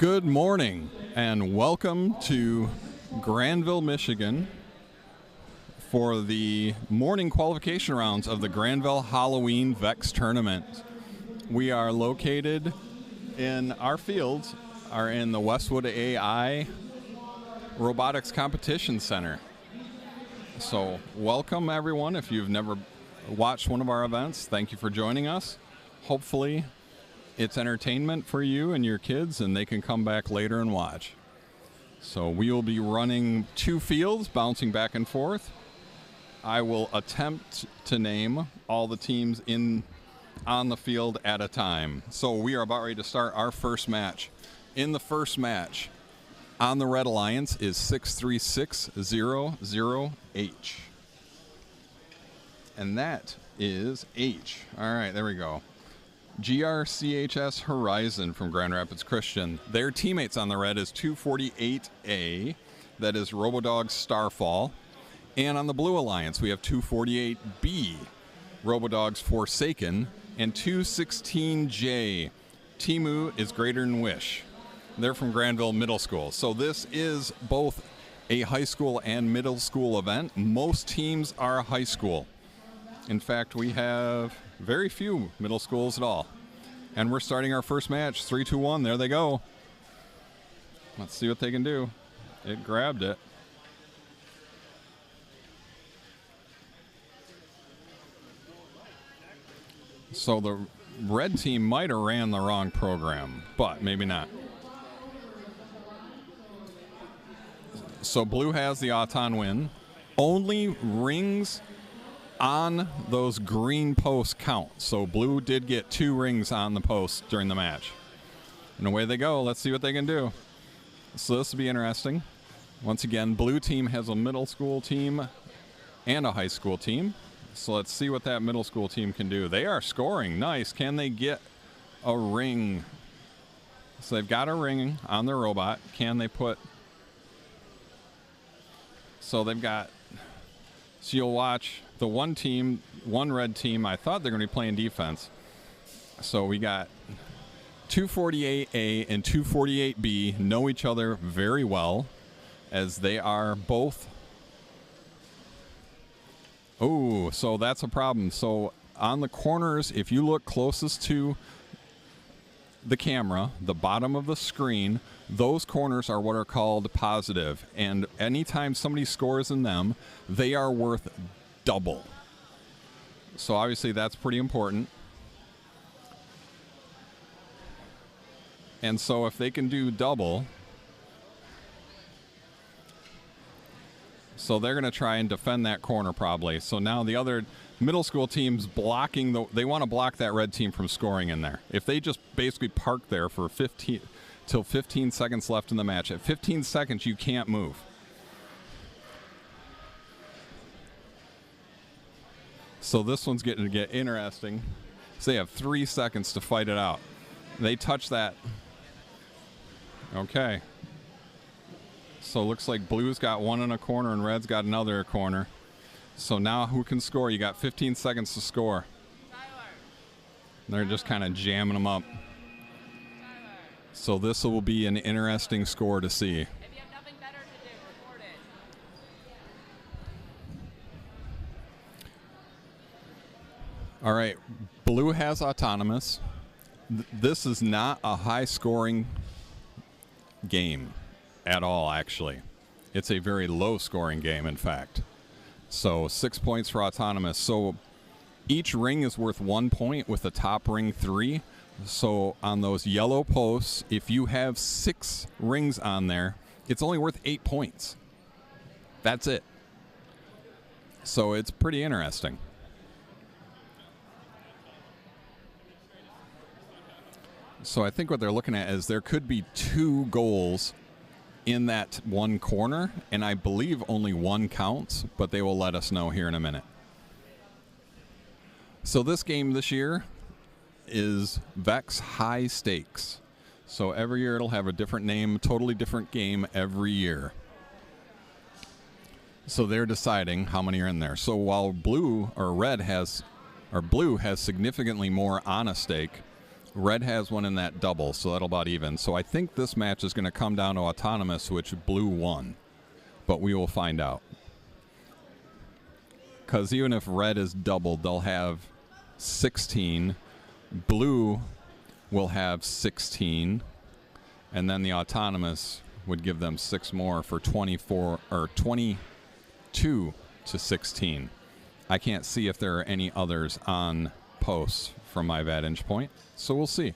Good morning and welcome to Grandville, Michigan for the morning qualification rounds of the Grandville Halloween VEX Tournament. We are located in our fields are in the Westwood AI Robotics Competition Center. So welcome everyone. If you've never watched one of our events, thank you for joining us. Hopefully it's entertainment for you and your kids and they can come back later and watch. So we will be running two fields, bouncing back and forth. I will attempt to name all the teams on the field at a time. So we are about ready to start our first match. In the first match, on the Red Alliance is 63600H. And that is H. All right, there we go. GRCHS Horizon from Grand Rapids Christian. Their teammates on the red is 248A, that is Robodog Starfall. And on the Blue Alliance, we have 248B, Robodog's Forsaken, and 216J, Timu is Greater Than Wish. They're from Grandville Middle School. So this is both a high school and middle school event. Most teams are high school. In fact, we have very few middle schools at all. And we're starting our first match. 3, 2, 1. There they go. Let's see what they can do. It grabbed it. So the red team might have ran the wrong program, but maybe not. So blue has the Auton win. Only rings on those green posts count. So blue did get 2 rings on the post during the match. And away they go. Let's see what they can do. So this will be interesting. Once again, blue team has a middle school team and a high school team. So let's see what that middle school team can do. They are scoring. Nice. Can they get a ring? So they've got a ring on their robot. Can they put... So they've got... So you'll watch the one red team, I thought they're going to be playing defense. So we got 248A and 248B know each other very well as they are both. Oh, so that's a problem. So on the corners, if you look closest to the camera, the bottom of the screen, those corners are what are called positive. And anytime somebody scores in them, they are worth double. So obviously that's pretty important. And so if they can do double, so they're going to try and defend that corner probably. So now the other middle school team's blocking, they want to block that red team from scoring in there. If they just basically park there for 15 seconds left in the match, at 15 seconds you can't move. So this one's getting to get interesting. So they have 3 seconds to fight it out. They touch that. Okay. So it looks like blue's got one in a corner and red's got another corner. So now who can score? You got 15 seconds to score. They're just kind of jamming them up. So this will be an interesting score to see. If you have nothing better to do, report it. All right, blue has autonomous. This is not a high-scoring game at all, actually. It's a very low-scoring game, in fact. So 6 points for autonomous. So each ring is worth 1 point with the top ring 3. So on those yellow posts, if you have 6 rings on there, it's only worth 8 points. That's it. So it's pretty interesting. So I think what they're looking at is there could be 2 goals in that one corner, and I believe only 1 counts, but they will let us know here in a minute. So this game this year is VEX High Stakes. So every year it'll have a different name, totally different game every year. So they're deciding how many are in there. So while blue has significantly more on a stake, Red has one in that double, so that'll about even. So I think this match is going to come down to autonomous, which blue won. But we will find out. Because even if red is doubled, they'll have 16. Blue will have 16. And then the autonomous would give them 6 more for 24 or 22 to 16. I can't see if there are any others on posts from my vantage point, so we'll see.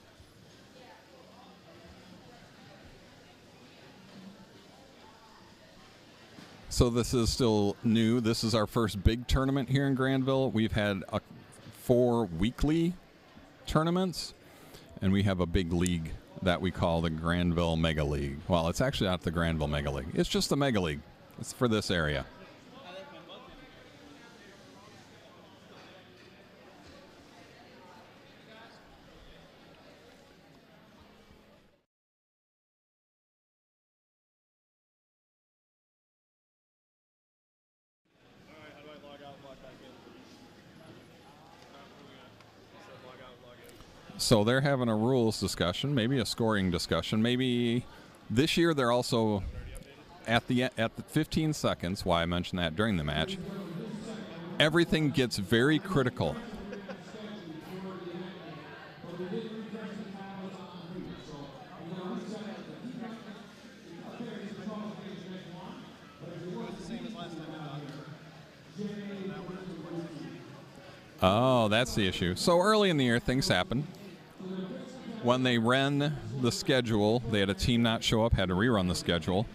So this is still new. This is our first big tournament here in Grandville. We've had 4 weekly tournaments, and we have a big league that we call the Grandville Mega League. Well, it's actually not the Grandville Mega League. It's just the Mega League. It's for this area. So they're having a rules discussion, maybe a scoring discussion. Maybe this year they're also at the 15 seconds, why I mentioned that during the match, everything gets very critical. Oh, that's the issue. So early in the year, things happen. When they ran the schedule, they had a team not show up, had to rerun the schedule.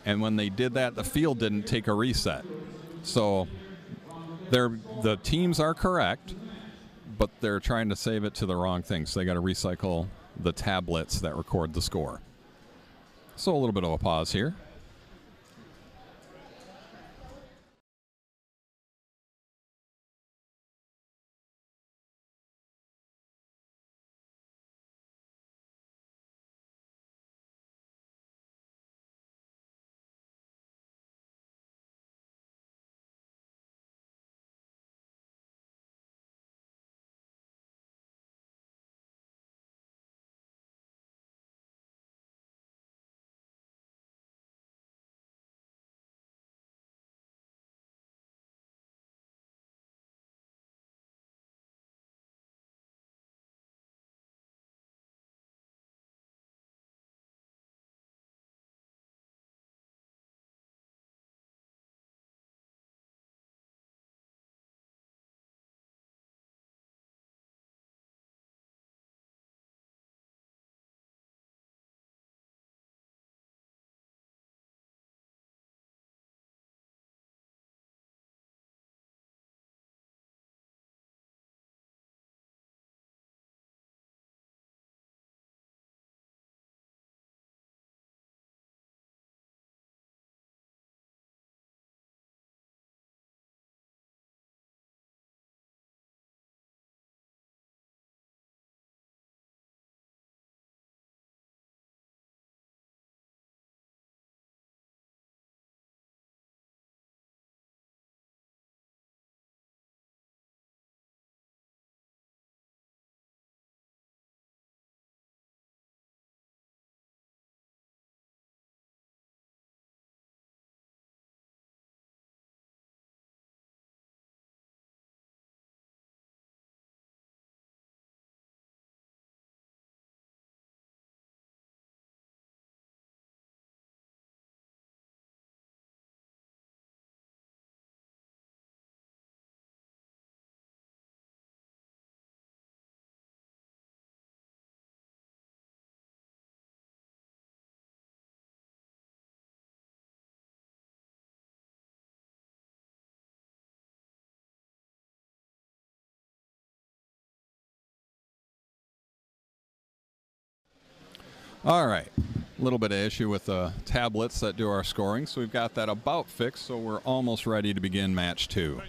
And when they did that, the field didn't take a reset. So the teams are correct, but they're trying to save it to the wrong thing. So they got to recycle the tablets that record the score. So a little bit of a pause here. All right. A little bit of issue with the tablets that do our scoring, so we've got that about fixed, so we're almost ready to begin match 2.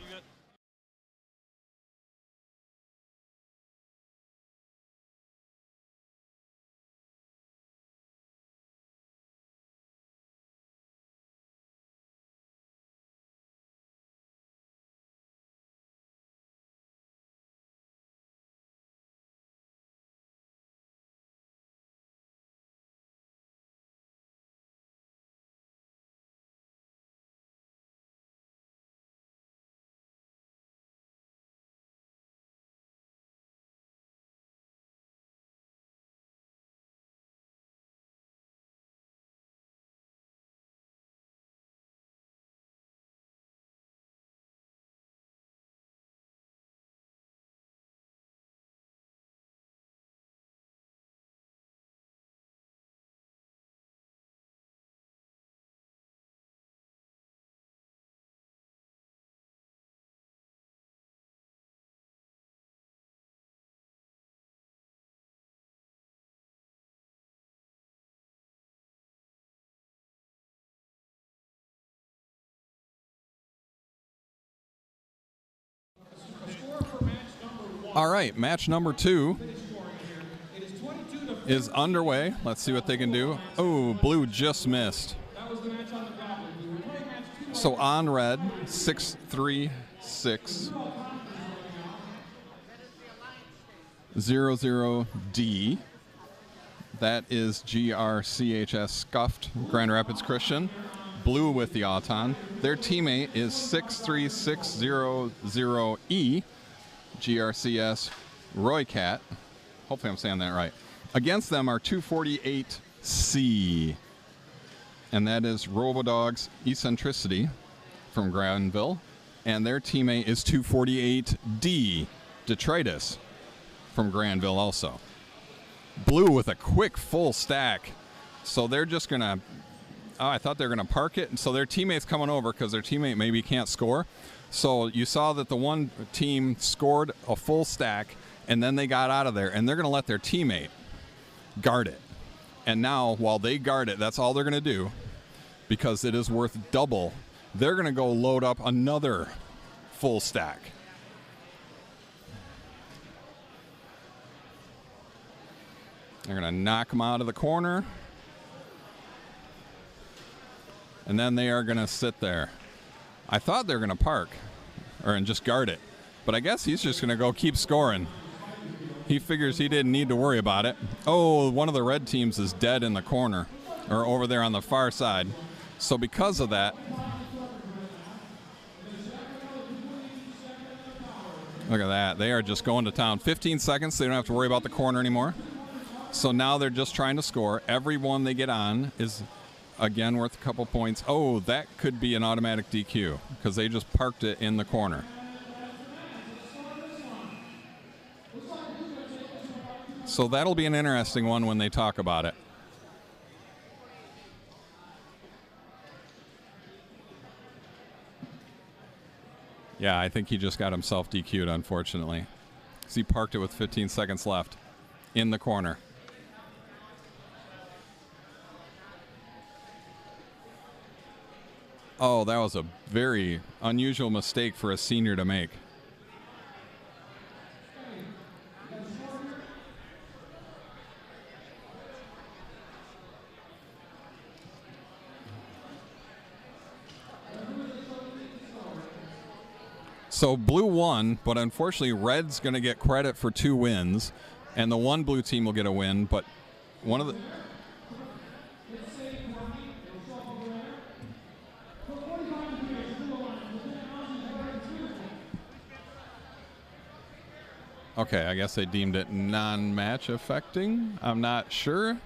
All right, match number 2 is underway. Let's see what they can do. Oh, blue just missed. So on red, 636 00D. That is GRCHS Scuffed Grand Rapids Christian. Blue with the Auton. Their teammate is 63600E. GRCS Roy Cat. Hopefully I'm saying that right. Against them are 248C. And that is Robodog's Eccentricity from Grandville. And their teammate is 248D. Detritus from Grandville also. Blue with a quick full stack. So they're just going to... Oh, I thought they were going to park it. And so their teammate's coming over because their teammate maybe can't score. So you saw that the one team scored a full stack, and then they got out of there, and they're going to let their teammate guard it. And now, while they guard it, that's all they're going to do, because it is worth double. They're going to go load up another full stack. They're going to knock them out of the corner. And then they are going to sit there. I thought they were going to park and just guard it. But I guess he's just going to go keep scoring. He figures he didn't need to worry about it. Oh, one of the red teams is dead in the corner, or over there on the far side. So because of that, look at that. They are just going to town. 15 seconds. They don't have to worry about the corner anymore. So now they're just trying to score. Every one they get on is... again, worth a couple points. Oh, that could be an automatic DQ because they just parked it in the corner. So that'll be an interesting one when they talk about it. Yeah, I think he just got himself DQ'd, unfortunately. So he parked it with 15 seconds left in the corner. Oh, that was a very unusual mistake for a senior to make. So blue won, but unfortunately red's going to get credit for 2 wins, and the one blue team will get a win, but one of the... Okay, I guess they deemed it non-match affecting. I'm not sure.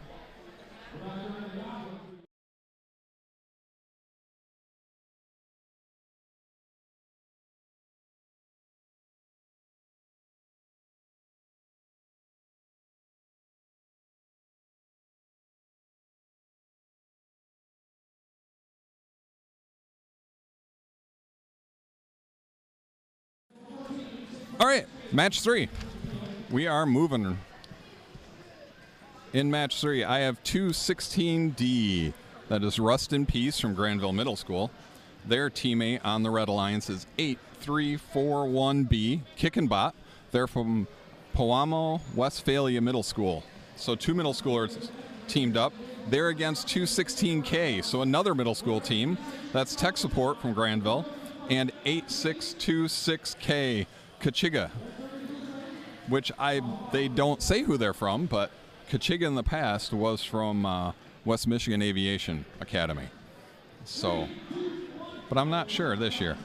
All right, match 3. We are moving. In match 3, I have 216D. That is Rust in Peace from Grandville Middle School. Their teammate on the Red Alliance is 8341B, Kick and Bot. They're from Powamo, Westphalia Middle School. So 2 middle schoolers teamed up. They're against 216K, so another middle school team. That's Tech Support from Grandville. And 8626K, Kachiga, which they don't say who they're from, but Kachiga in the past was from West Michigan Aviation Academy. So, but I'm not sure this year.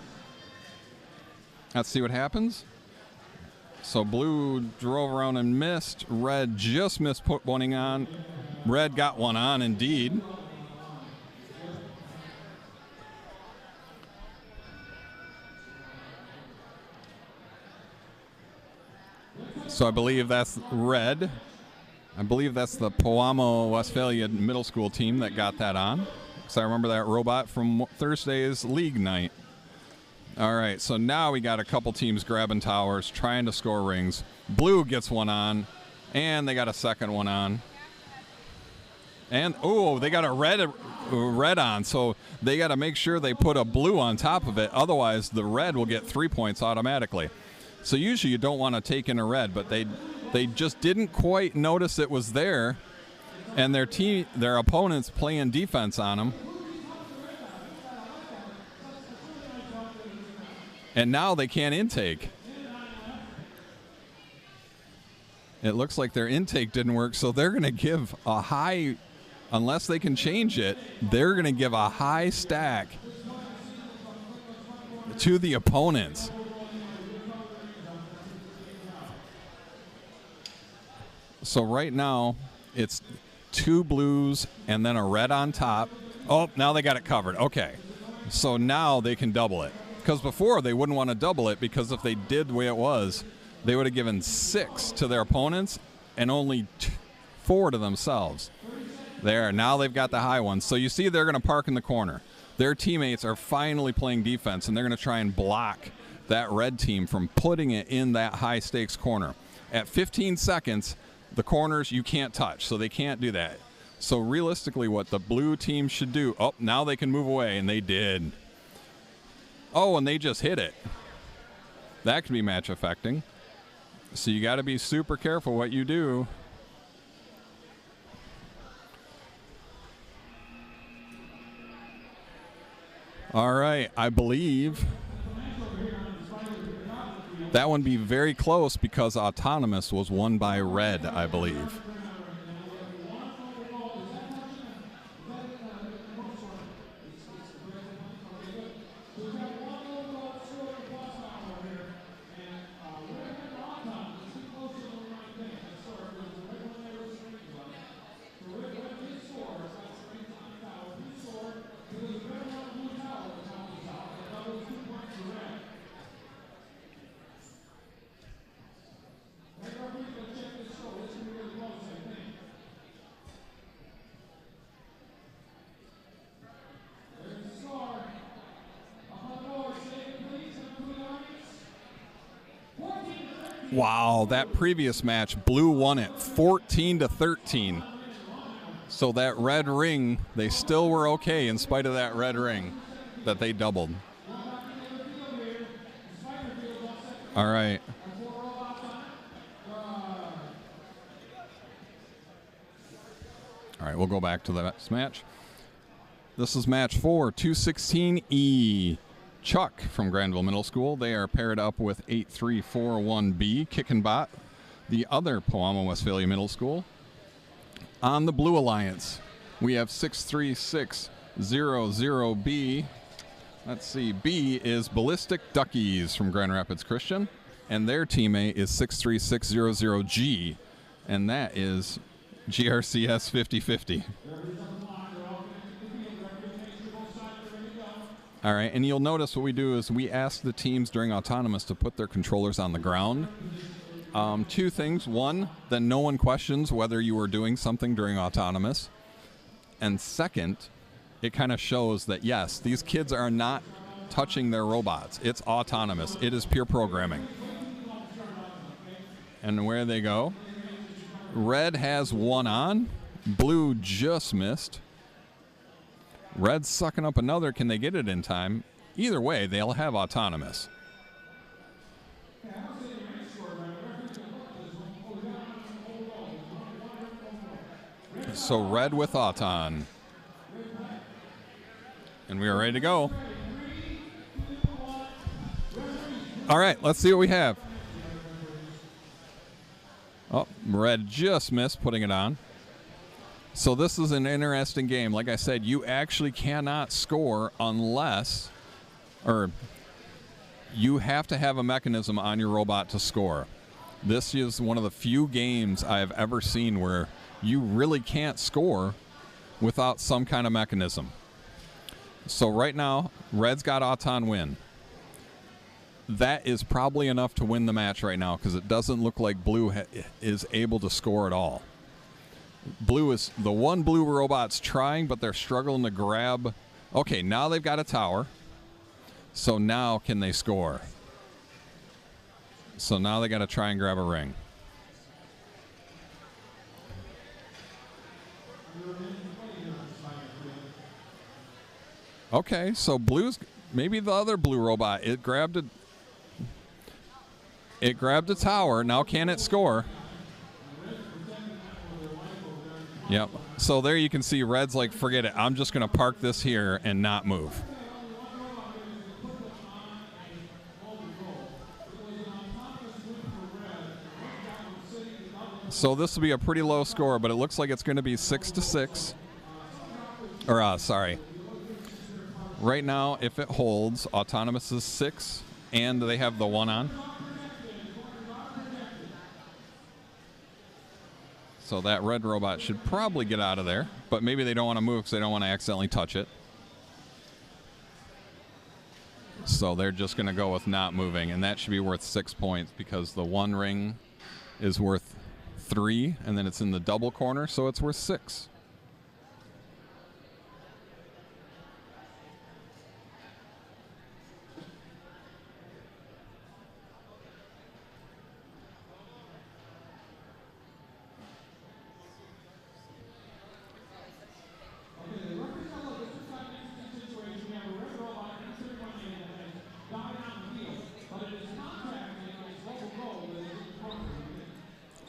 Let's see what happens. So blue drove around and missed. Red just missed put one on. Red got one on indeed. So I believe that's red. I believe that's the Powamo Westphalia Middle School team that got that on. So I remember that robot from Thursday's league night. All right, so now we got a couple teams grabbing towers, trying to score rings. Blue gets one on, and they got a second one on. And, oh, they got a red on, so they got to make sure they put a blue on top of it. Otherwise, the red will get 3 points automatically. So usually you don't want to take in a red, but they just didn't quite notice it was there, and their opponents playing defense on them. And now they can't intake. It looks like their intake didn't work, so they're going to give a high, unless they can change it, they're going to give a high stack to the opponents. So right now, it's 2 blues and then a red on top. Oh, now they got it covered. Okay. So now they can double it. Because before they wouldn't want to double it, because if they did the way it was, they would have given 6 to their opponents and only 4 to themselves. There, now they've got the high ones. So you see they're going to park in the corner. Their teammates are finally playing defense, and they're going to try and block that red team from putting it in that high-stakes corner. At 15 seconds, the corners you can't touch, so they can't do that. So realistically, what the blue team should do, oh, now they can move away, and they did. Oh, and they just hit it. That could be match affecting. So you got to be super careful what you do. All right, I believe that one be very close because Autonomous was won by red, I believe. Wow, that previous match, blue won it 14-13. So that red ring, they still were okay in spite of that red ring that they doubled. All right. All right, we'll go back to the next match. This is match 4, 216E. Chuck from Grandville Middle School. They are paired up with 8341B, Kick and Bot, the other Poama Westphalia Middle School. On the Blue Alliance, we have 63600B. Let's see, B is Ballistic Duckies from Grand Rapids Christian, and their teammate is 63600G, and that is GRCS 5050. All right, and you'll notice what we do is we ask the teams during Autonomous to put their controllers on the ground. 2 things. 1, then no one questions whether you were doing something during Autonomous. And second, it kind of shows that, yes, these kids are not touching their robots. It's Autonomous. It is pure programming. And where they go, red has 1 on. Blue just missed. Red's sucking up another. Can they get it in time? Either way, they'll have Autonomous. So red with Auton. And we are ready to go. All right, let's see what we have. Oh, red just missed putting it on. So this is an interesting game. Like I said, you actually cannot score unless, or you have to have a mechanism on your robot to score. This is one of the few games I have ever seen where you really can't score without some kind of mechanism. So right now, red's got Auton win. That is probably enough to win the match right now because it doesn't look like blue is able to score at all. Blue is the one blue robot's trying, but they're struggling to grab. Okay, now they've got a tower. So now can they score? So now they got to try and grab a ring. Okay, so blue's maybe the other blue robot. It grabbed it. It grabbed a tower. Now can it score? Yep. So there you can see red's like, forget it. I'm just going to park this here and not move. So this will be a pretty low score, but it looks like it's going to be 6-6. Or, sorry. Right now, if it holds, Autonomous is 6, and they have the 1 on. So that red robot should probably get out of there, but maybe they don't want to move because they don't want to accidentally touch it. So they're just going to go with not moving, and that should be worth 6 points because the 1 ring is worth 3, and then it's in the double corner, so it's worth 6.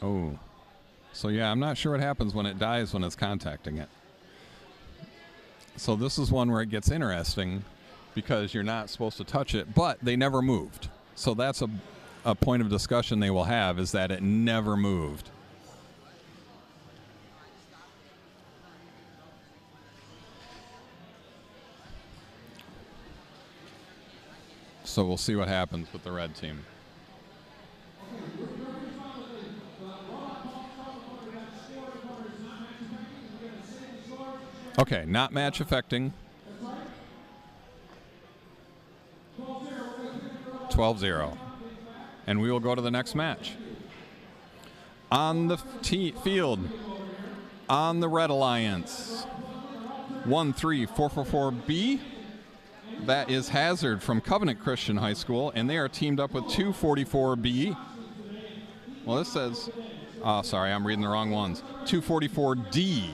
Oh. So yeah, I'm not sure what happens when it dies when it's contacting it. So this is one where it gets interesting because you're not supposed to touch it, but they never moved. So that's a point of discussion they will have, is that it never moved. So we'll see what happens with the red team. Okay, not match affecting. 12-0. And we will go to the next match. On the field, on the Red Alliance, 13444B. That is Hazard from Covenant Christian High School, and they are teamed up with 244B. Well, this says, oh, sorry, I'm reading the wrong ones. 244D.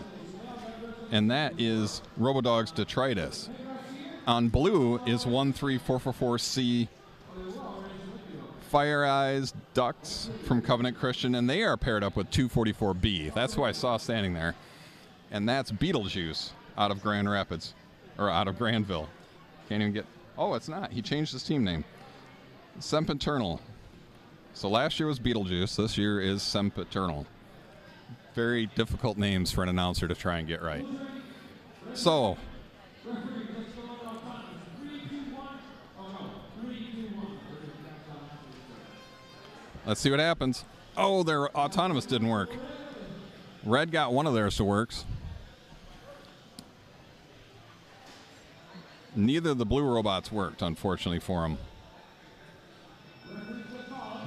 And that is Robodog's Detritus. On blue is 13444C Fire Eyes Ducks from Covenant Christian, and they are paired up with 244B. That's who I saw standing there. And that's Beetlejuice out of Grand Rapids, or out of Grandville. Can't even get, oh, it's not. He changed his team name. Sempiternal. So last year was Beetlejuice. This year is Sempiternal. Very difficult names for an announcer to try and get right. So, let's see what happens. Oh, their Autonomous didn't work. Red got one of theirs to work. Neither of the blue robots worked, unfortunately, for them.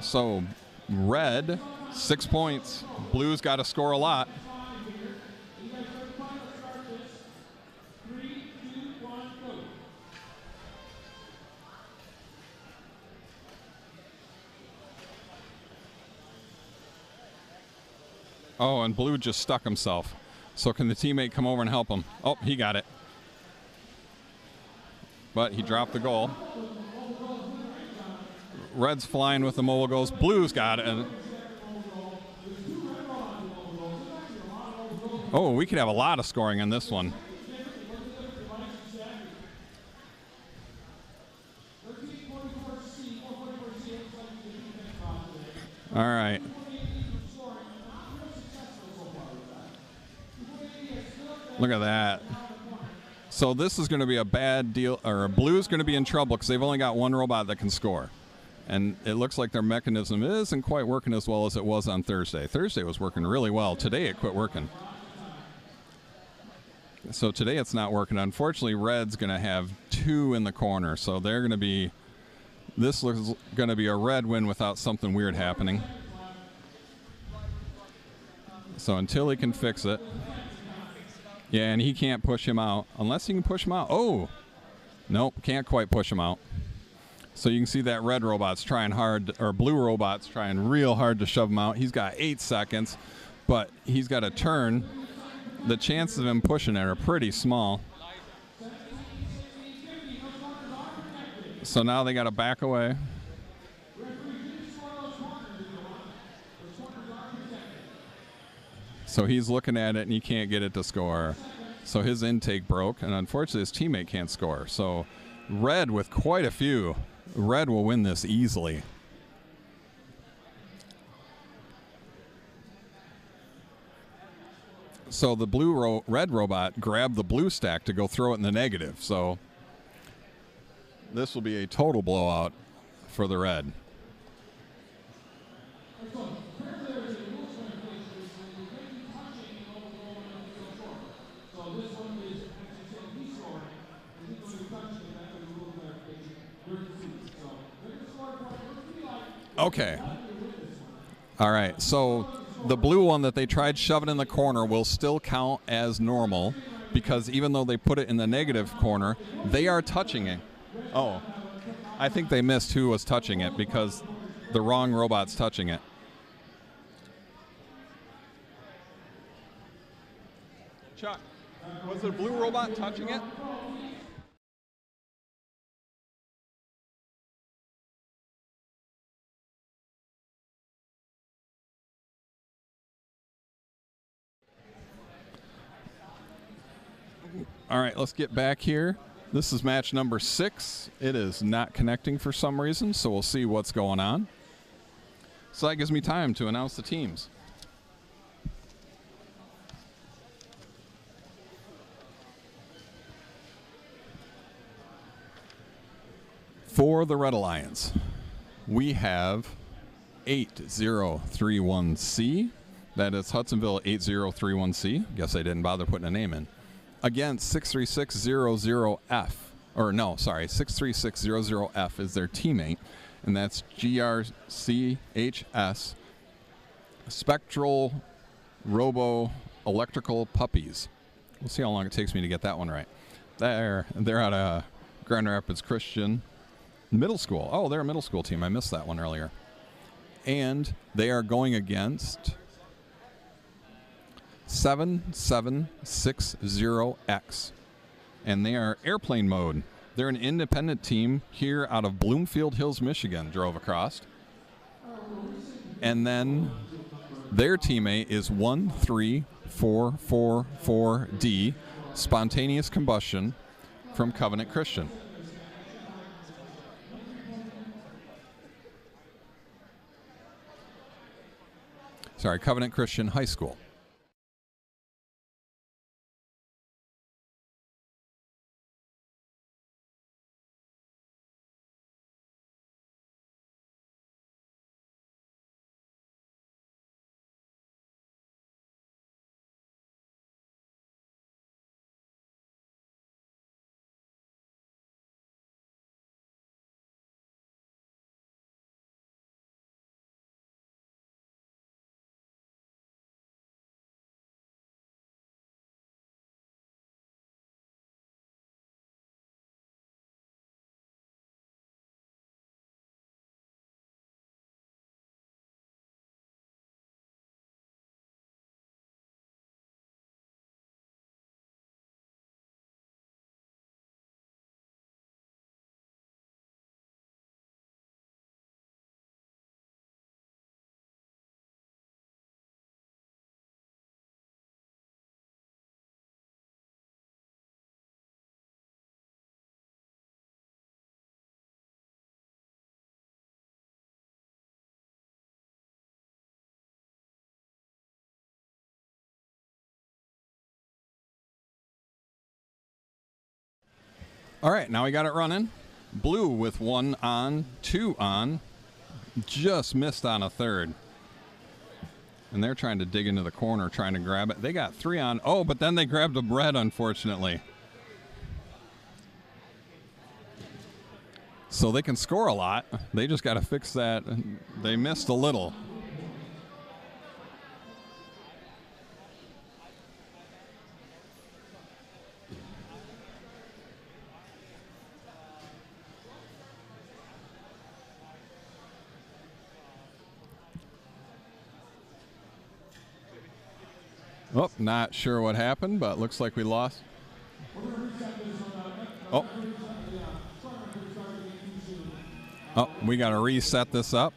So, red, 6 points. Blue's got to score a lot. Oh, and blue just stuck himself. So can the teammate come over and help him? Oh, he got it. But he dropped the goal. Red's flying with the mobile goals. Blue's got it. Oh, we could have a lot of scoring on this one. All right. Look at that. So this is going to be a bad deal, or blue's going to be in trouble because they've only got one robot that can score. And it looks like their mechanism isn't quite working as well as it was on Thursday. Thursday was working really well. Today it quit working. So today it's not working. Unfortunately, red's going to have two in the corner. So they're going to be, this looks going to be a red win without something weird happening. So until he can fix it. Yeah, and he can't push him out. Unless he can push him out. Oh! Nope, can't quite push him out. So you can see that red robot's trying hard, or blue robot's trying real hard to shove him out. He's got 8 seconds, but he's got a turn. The chances of him pushing it are pretty small. So now they got to back away. So he's looking at it and he can't get it to score. So his intake broke, and unfortunately his teammate can't score. So red with quite a few. Red will win this easily. So the red robot grabbed the blue stack to go throw it in the negative. So this will be a total blowout for the red. Okay. All right. So the blue one that they tried shoving in the corner will still count as normal because even though they put it in the negative corner, they are touching it. Oh, I think they missed who was touching it because the wrong robot's touching it. Chuck, was the blue robot touching it? All right, let's get back here. This is match number 6. It is not connecting for some reason, so we'll see what's going on. So that gives me time to announce the teams. For the Red Alliance, we have 8031C. That is Hudsonville 8031C. Guess I didn't bother putting a name in. Against 63600F. Or no, sorry, 63600F is their teammate. And that's GRCHS Spectral Robo Electrical Puppies. We'll see how long it takes me to get that one right. They're out of Grand Rapids Christian Middle School. Oh, they're a middle school team. I missed that one earlier. And they are going against 7760X. And they are airplane mode. They're an independent team here out of Bloomfield Hills, Michigan, drove across. And then their teammate is 13444D, Spontaneous Combustion from Covenant Christian. Sorry, Covenant Christian High School. All right, now we got it running. Blue with 1 on, 2 on. Just missed on a third. And they're trying to dig into the corner, trying to grab it. They got 3 on. Oh, but then they grabbed a red, unfortunately. So they can score a lot. They just got to fix that. They missed a little. Oh, not sure what happened, but looks like we lost. Oh. Oh, we got to reset this up.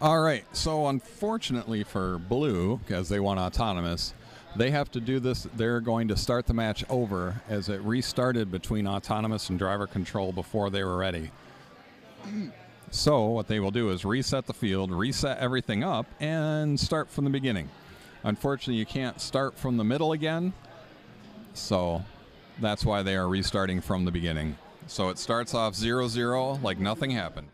All right, so unfortunately for Blue, because they want autonomous, they have to do this. They're going to start the match over as it restarted between autonomous and driver control before they were ready. So what they will do is reset the field, reset everything up, and start from the beginning. Unfortunately, you can't start from the middle again, so that's why they are restarting from the beginning. So it starts off 0-0 like nothing happened.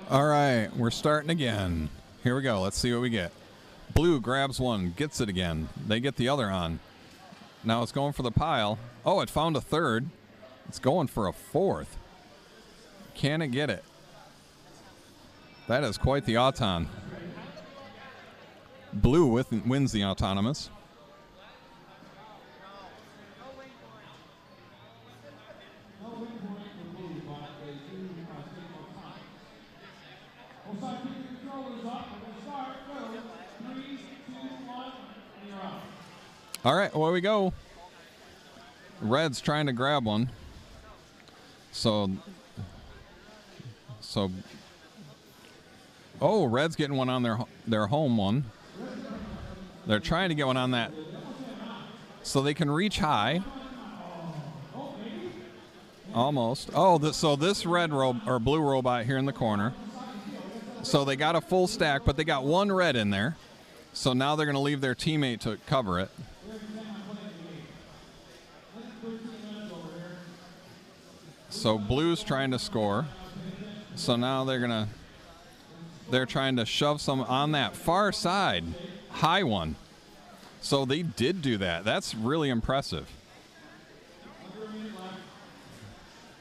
All right, we're starting again. Here we go. Let's see what we get. Blue grabs one, gets it again. They get the other on. Now it's going for the pile. Oh, it found a third. It's going for a fourth. Can it get it? That is quite the auton. Blue wins the autonomous. All right, away we go. Red's trying to grab one. So, oh, Red's getting one on their home one. They're trying to get one on that so they can reach high. Almost. Oh, so this red or blue robot here in the corner. So they got a full stack, but they got one red in there. So now they're going to leave their teammate to cover it. So blue's trying to score. So now they're trying to shove some on that far side, high one. So they did do that. That's really impressive.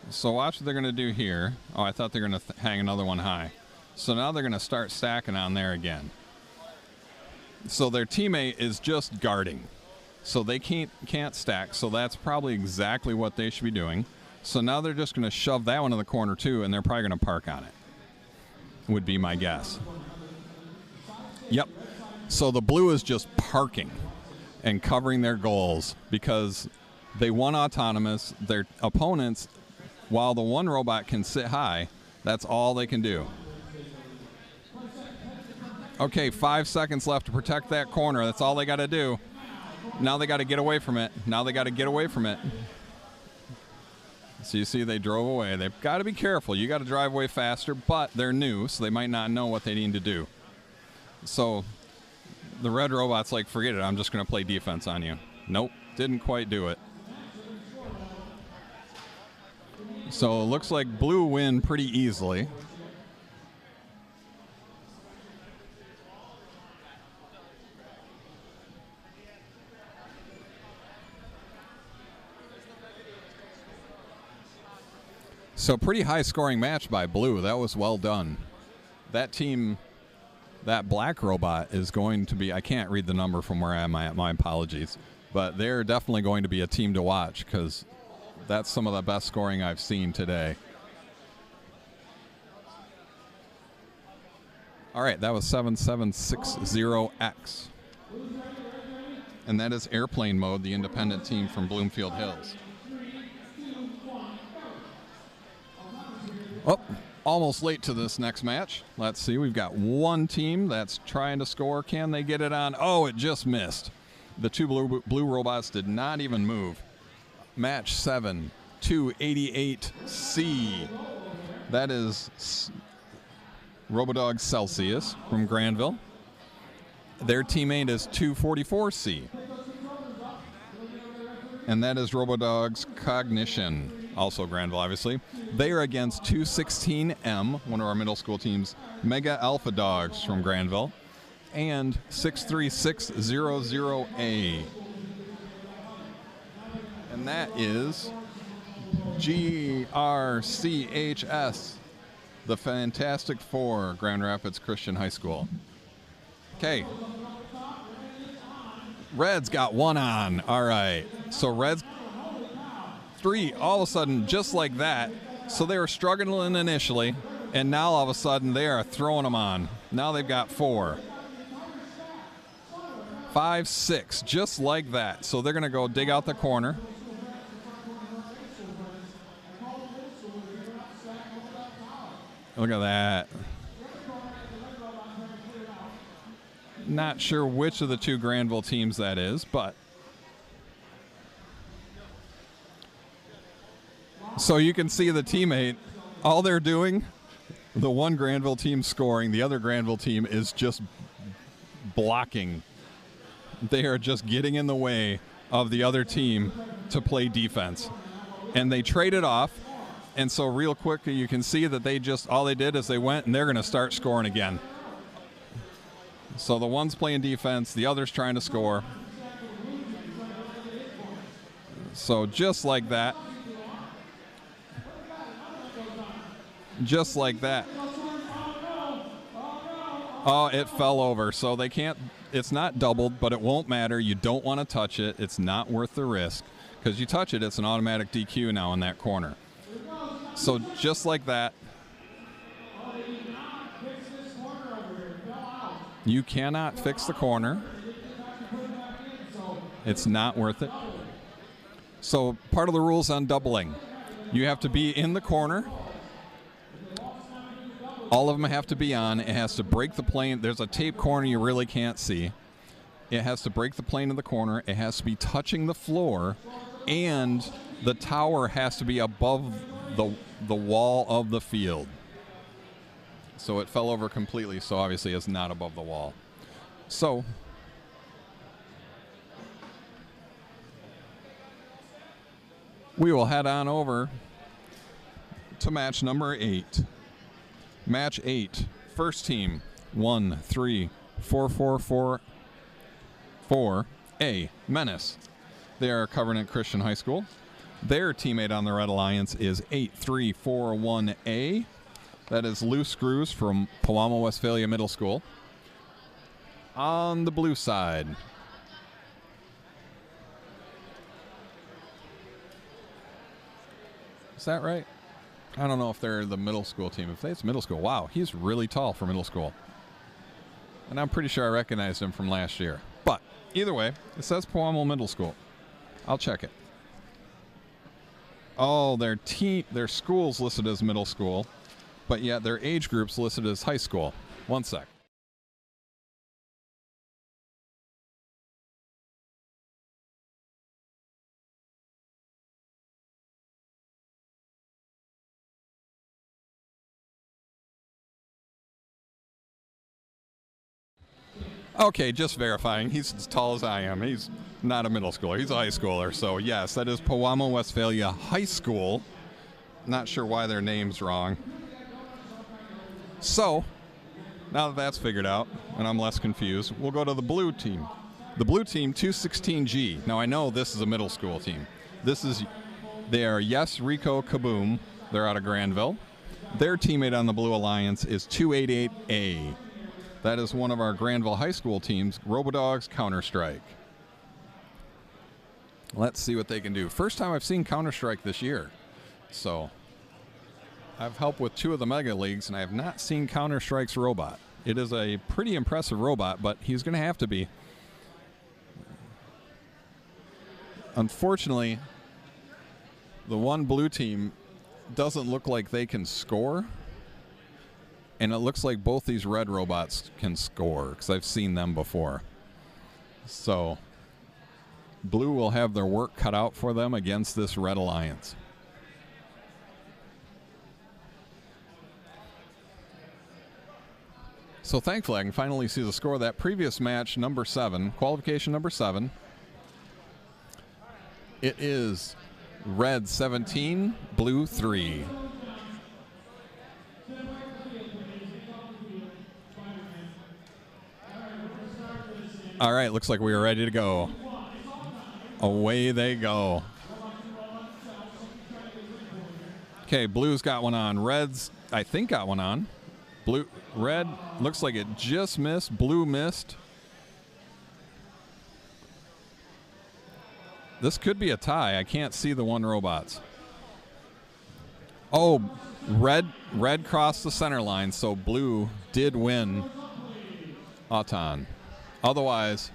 So watch what they're going to do here. Oh, I thought they were going to hang another one high. So now they're going to start stacking on there again. So their teammate is just guarding. So they can't stack. So that's probably exactly what they should be doing. So now they're just going to shove that one in the corner too, and they're probably going to park on it, would be my guess. Yep. So the blue is just parking and covering their goals because they won autonomous. Their opponents, while the one robot can sit high, that's all they can do. Okay, 5 seconds left to protect that corner. That's all they got to do. Now they got to get away from it. So you see they drove away. They've got to be careful. You got to drive away faster, but they're new, so they might not know what they need to do. So the red robot's like, forget it, I'm just going to play defense on you. Nope, didn't quite do it. So it looks like blue win pretty easily. So pretty high scoring match by blue. That was well done. That team, that black robot is going to be, I can't read the number from where I am at, my apologies, but they're definitely going to be a team to watch because that's some of the best scoring I've seen today. All right, that was 7760X. And that is Airplane Mode, the independent team from Bloomfield Hills. Oh, almost late to this next match. Let's see. We've got one team that's trying to score. Can they get it on? Oh, it just missed. The two blue robots did not even move. Match 7, 288C. That is Robodog Celsius from Grandville. Their teammate is 244C. And that is Robodog's Cognition, also Grandville, obviously. They are against 216M, one of our middle school teams, Mega Alpha Dogs from Grandville, and 63600A. And that is GRCHS, the Fantastic Four, Grand Rapids Christian High School. Okay. Red's got one on. All right. So Red's 3 all of a sudden, just like that. So they were struggling initially, and now all of a sudden they are throwing them on. Now they've got 4. 5, 6, just like that. So they're going to go dig out the corner. Look at that. Not sure which of the two Grandville teams that is, but so you can see the teammate, all they're doing, the one Grandville team scoring, the other Grandville team is just blocking. They are just getting in the way of the other team to play defense. And they traded off, and so real quick you can see that they just, all they did is they went and they're going to start scoring again. So the one's playing defense, the other's trying to score. So just like that. Just like that. Oh, it fell over. So they can't, it's not doubled, but it won't matter. You don't want to touch it. It's not worth the risk. Because you touch it, it's an automatic DQ now in that corner. So just like that. You cannot fix the corner. It's not worth it. So part of the rules on doubling, you have to be in the corner. All of them have to be on. It has to break the plane. There's a tape corner you really can't see. It has to break the plane of the corner. It has to be touching the floor, and the tower has to be above the wall of the field. So it fell over completely, so obviously it's not above the wall. So we will head on over to match number 8. Match 8. First team, 1, 3, 4, 4, 4, 4A, Menace. They are Covenant Christian High School. Their teammate on the Red Alliance is 8341A. That is Loose Screws from Pewamo, Westphalia Middle School. On the blue side, is that right? I don't know if they're the middle school team. If it's middle school, wow, he's really tall for middle school. And I'm pretty sure I recognized him from last year. But either way, it says Pewamo Middle School. I'll check it. Oh, their school's listed as middle school, but yet their age group's listed as high school. One sec. Okay, just verifying. He's as tall as I am. He's not a middle schooler. He's a high schooler. So, yes, that is Pewamo, Westphalia High School. Not sure why their name's wrong. So, now that that's figured out, and I'm less confused, we'll go to the blue team. The blue team, 216G. Now, I know this is a middle school team. They are Yes Rico Kaboom. They're out of Grandville. Their teammate on the Blue Alliance is 288A. That is one of our Grandville High School teams, Robodogs Counter-Strike. Let's see what they can do. First time I've seen Counter-Strike this year. So, I've helped with 2 of the Mega Leagues, and I have not seen Counter-Strike's robot. It is a pretty impressive robot, but he's going to have to be. Unfortunately, the one blue team doesn't look like they can score. And it looks like both these red robots can score because I've seen them before. So blue will have their work cut out for them against this red alliance. So thankfully I can finally see the score of that previous match, number 7, qualification number 7. It is red 17, blue 3. All right, looks like we are ready to go. Away they go. Okay, blue's got one on. Red's, I think, got one on. Red looks like it just missed. Blue missed. This could be a tie. I can't see the one robots. Oh, red crossed the center line, so blue did win Auton. Otherwise,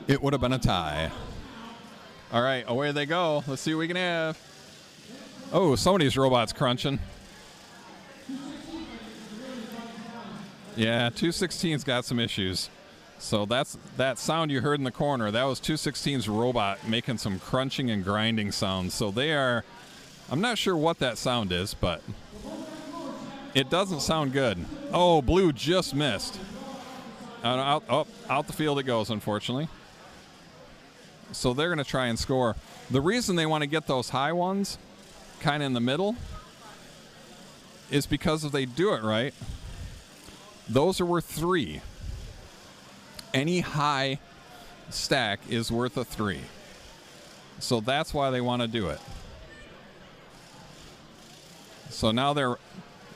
it would have been a tie. All right, away they go. Let's see what we can have. Oh, somebody's robot's crunching. Yeah, 216's got some issues. So that's that sound you heard in the corner. That was 216's robot making some crunching and grinding sounds. So they are, I'm not sure what that sound is, but it doesn't sound good. Oh, blue just missed. Out the field it goes, unfortunately. So they're going to try and score. The reason they want to get those high ones kind of in the middle is because if they do it right, those are worth 3. Any high stack is worth a 3. So that's why they want to do it. So now their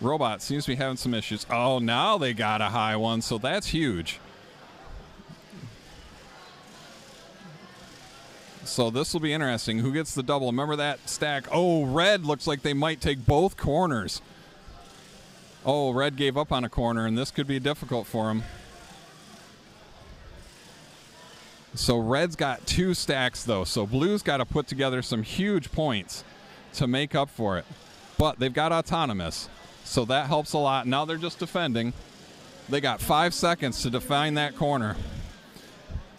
robot seems to be having some issues. Oh, now they got a high one, so that's huge. So this will be interesting. Who gets the double? Remember that stack? Oh, red looks like they might take both corners. Oh, red gave up on a corner, and this could be difficult for him. So red's got 2 stacks, though. So blue's got to put together some huge points to make up for it. But they've got autonomous, so that helps a lot. Now they're just defending. They got 5 seconds to define that corner.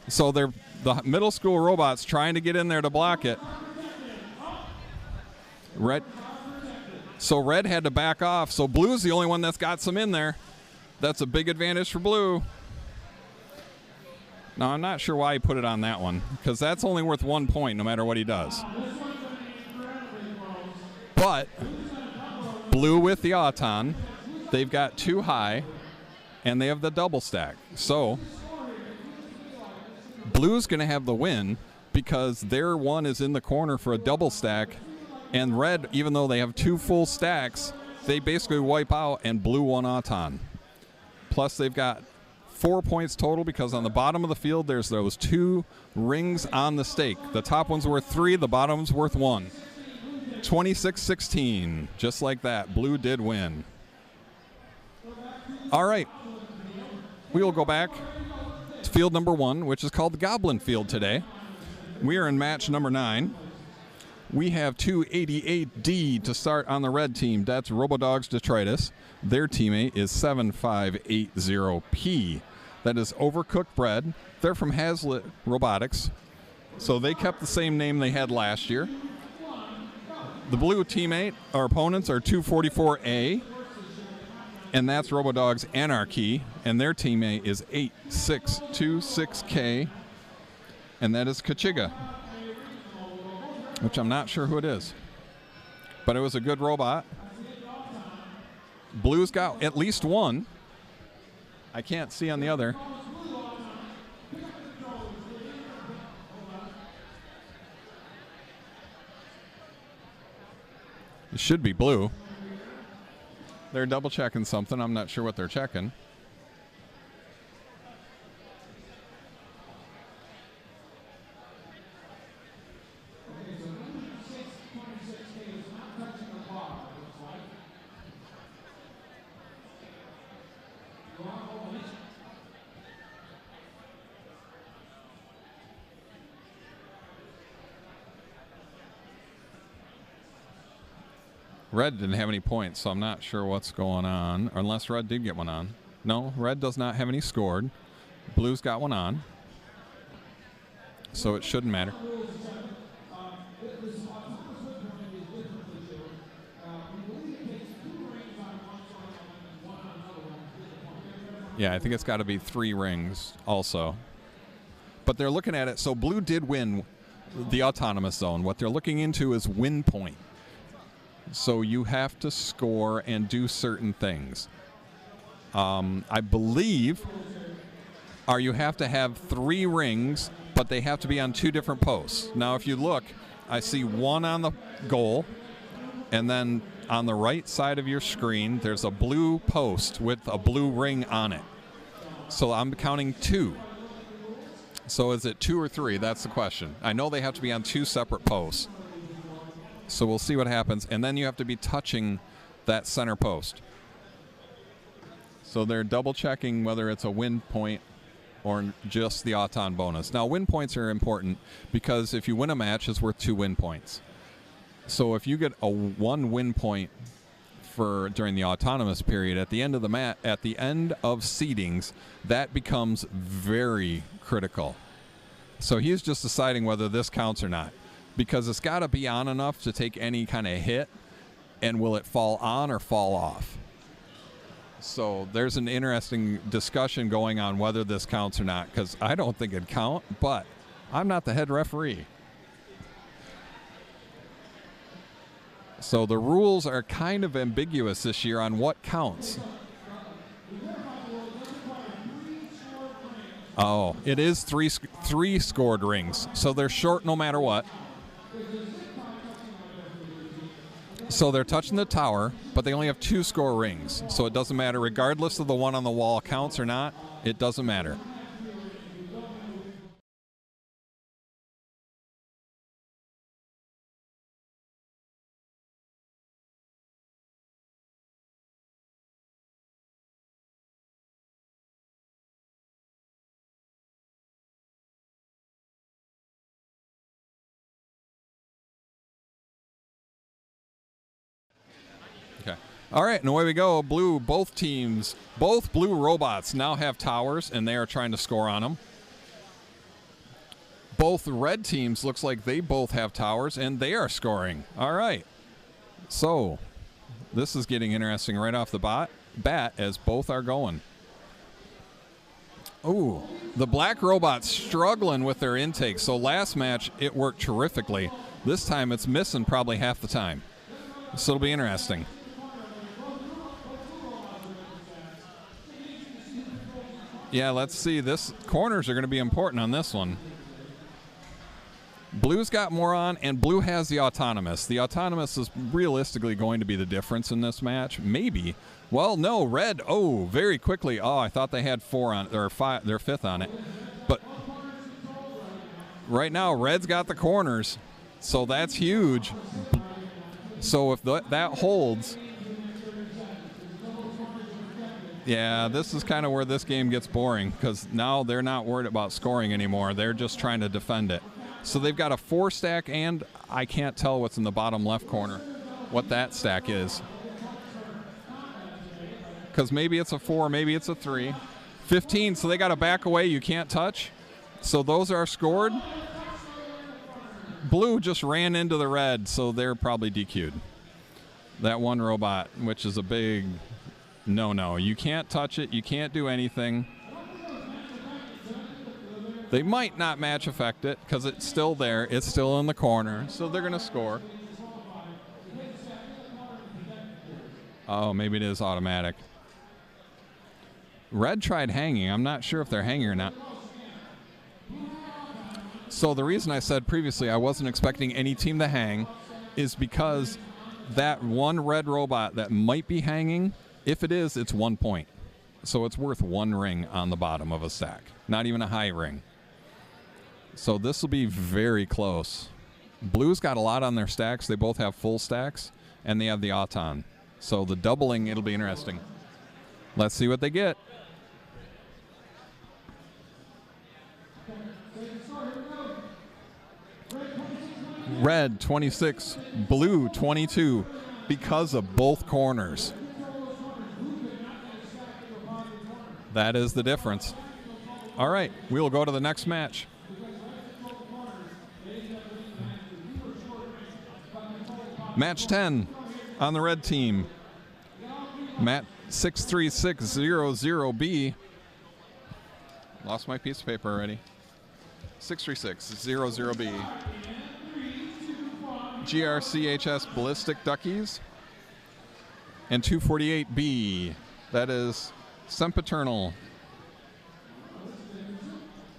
So they're the middle school robots trying to get in there to block it. So red had to back off. So blue's the only one that's got some in there. That's a big advantage for blue. Now, I'm not sure why he put it on that one, because that's only worth 1 point no matter what he does. But blue with the Auton, they've got 2 high, and they have the double stack. So blue's going to have the win because their one is in the corner for a double stack, and red, even though they have 2 full stacks, they basically wipe out, and blue won Auton. Plus, they've got 4 points total because on the bottom of the field, there's those 2 rings on the stake. The top one's worth 3, the bottom's worth 1. 26-16, just like that. Blue did win. All right. We will go back to field number 1, which is called the Goblin Field today. We are in match number 9. We have 288D to start on the red team. That's Robodogs Detritus. Their teammate is 7580P. That is Overcooked Bread. They're from Hazlitt Robotics, so they kept the same name they had last year. The blue teammate, our opponents, are 244A, and that's Robodogs Anarchy, and their teammate is 8626K, and that is Kachiga, which I'm not sure who it is, but it was a good robot. Blue's got at least 1. I can't see on the other. It should be blue. They're double checking something. I'm not sure what they're checking. Red didn't have any points, so I'm not sure what's going on. Unless Red did get one on. No, Red does not have any scored. Blue's got one on. So it shouldn't matter. Yeah, I think it's got to be 3 rings also. But they're looking at it. So Blue did win the autonomous zone. What they're looking into is win point. So you have to score and do certain things. I believe you have to have 3 rings, but they have to be on 2 different posts. Now, if you look, I see 1 on the goal, and then on the right side of your screen, there's a blue post with a blue ring on it. So I'm counting 2. So is it 2 or 3? That's the question. I know they have to be on 2 separate posts. So we'll see what happens. And then you have to be touching that center post. So they're double checking whether it's a win point or just the auton bonus. Now, win points are important because if you win a match, it's worth 2 win points. So if you get a 1 win point during the autonomous period at the end of the at the end of seedings, that becomes very critical. So he's just deciding whether this counts or not, because it's got to be on enough to take any kind of hit, and will it fall on or fall off? So there's an interesting discussion going on whether this counts or not, because I don't think it'd count, but I'm not the head referee. So the rules are kind of ambiguous this year on what counts. Oh, it is 3 scored rings, so they're short no matter what. So they're touching the tower, but they only have 2 score rings, so it doesn't matter. Regardless of the one on the wall counts or not, it doesn't matter. Okay. All right, and away we go. Blue, both blue robots now have towers, and they are trying to score on them. Both red teams looks like they both have towers, and they are scoring. All right. So this is getting interesting right off the bat as both are going. Ooh, the black robot's struggling with their intake. So last match, it worked terrifically. This time, it's missing probably half the time. So it'll be interesting. Yeah, let's see. Corners are going to be important on this one. Blue's got more on, and blue has the autonomous. The autonomous is realistically going to be the difference in this match. Maybe. Well, no, red. Oh, very quickly. Oh, I thought they had 4 on, or 5, their 5th on it. But right now, red's got the corners, so that's huge. So if that holds, yeah, this is kind of where this game gets boring, because now they're not worried about scoring anymore. They're just trying to defend it. So they've got a 4 stack, and I can't tell what's in the bottom left corner, what that stack is. Because maybe it's a 4, maybe it's a 3. 15, so they got to back away. You can't touch. So those are scored. Blue just ran into the red, so they're probably DQ'd. That one robot, which is a big no. You can't touch it. You can't do anything. They might not match affect it because it's still there. It's still in the corner, so they're going to score. Oh, maybe it is automatic. Red tried hanging. I'm not sure if they're hanging or not. So the reason I said previously I wasn't expecting any team to hang is because that one red robot that might be hanging, if it is, it's 1 point. So it's worth 1 ring on the bottom of a stack, not even a high ring. So this will be very close. Blue's got a lot on their stacks. They both have full stacks, and they have the auton. So the doubling, it'll be interesting. Let's see what they get. Red 26, blue 22. because of both corners. That is the difference. All right, we will go to the next match. Match 10 on the red team. Mat 63600B. Lost my piece of paper already. 63600B. GRCHS Ballistic Duckies. And 248B. That is Sempiternal.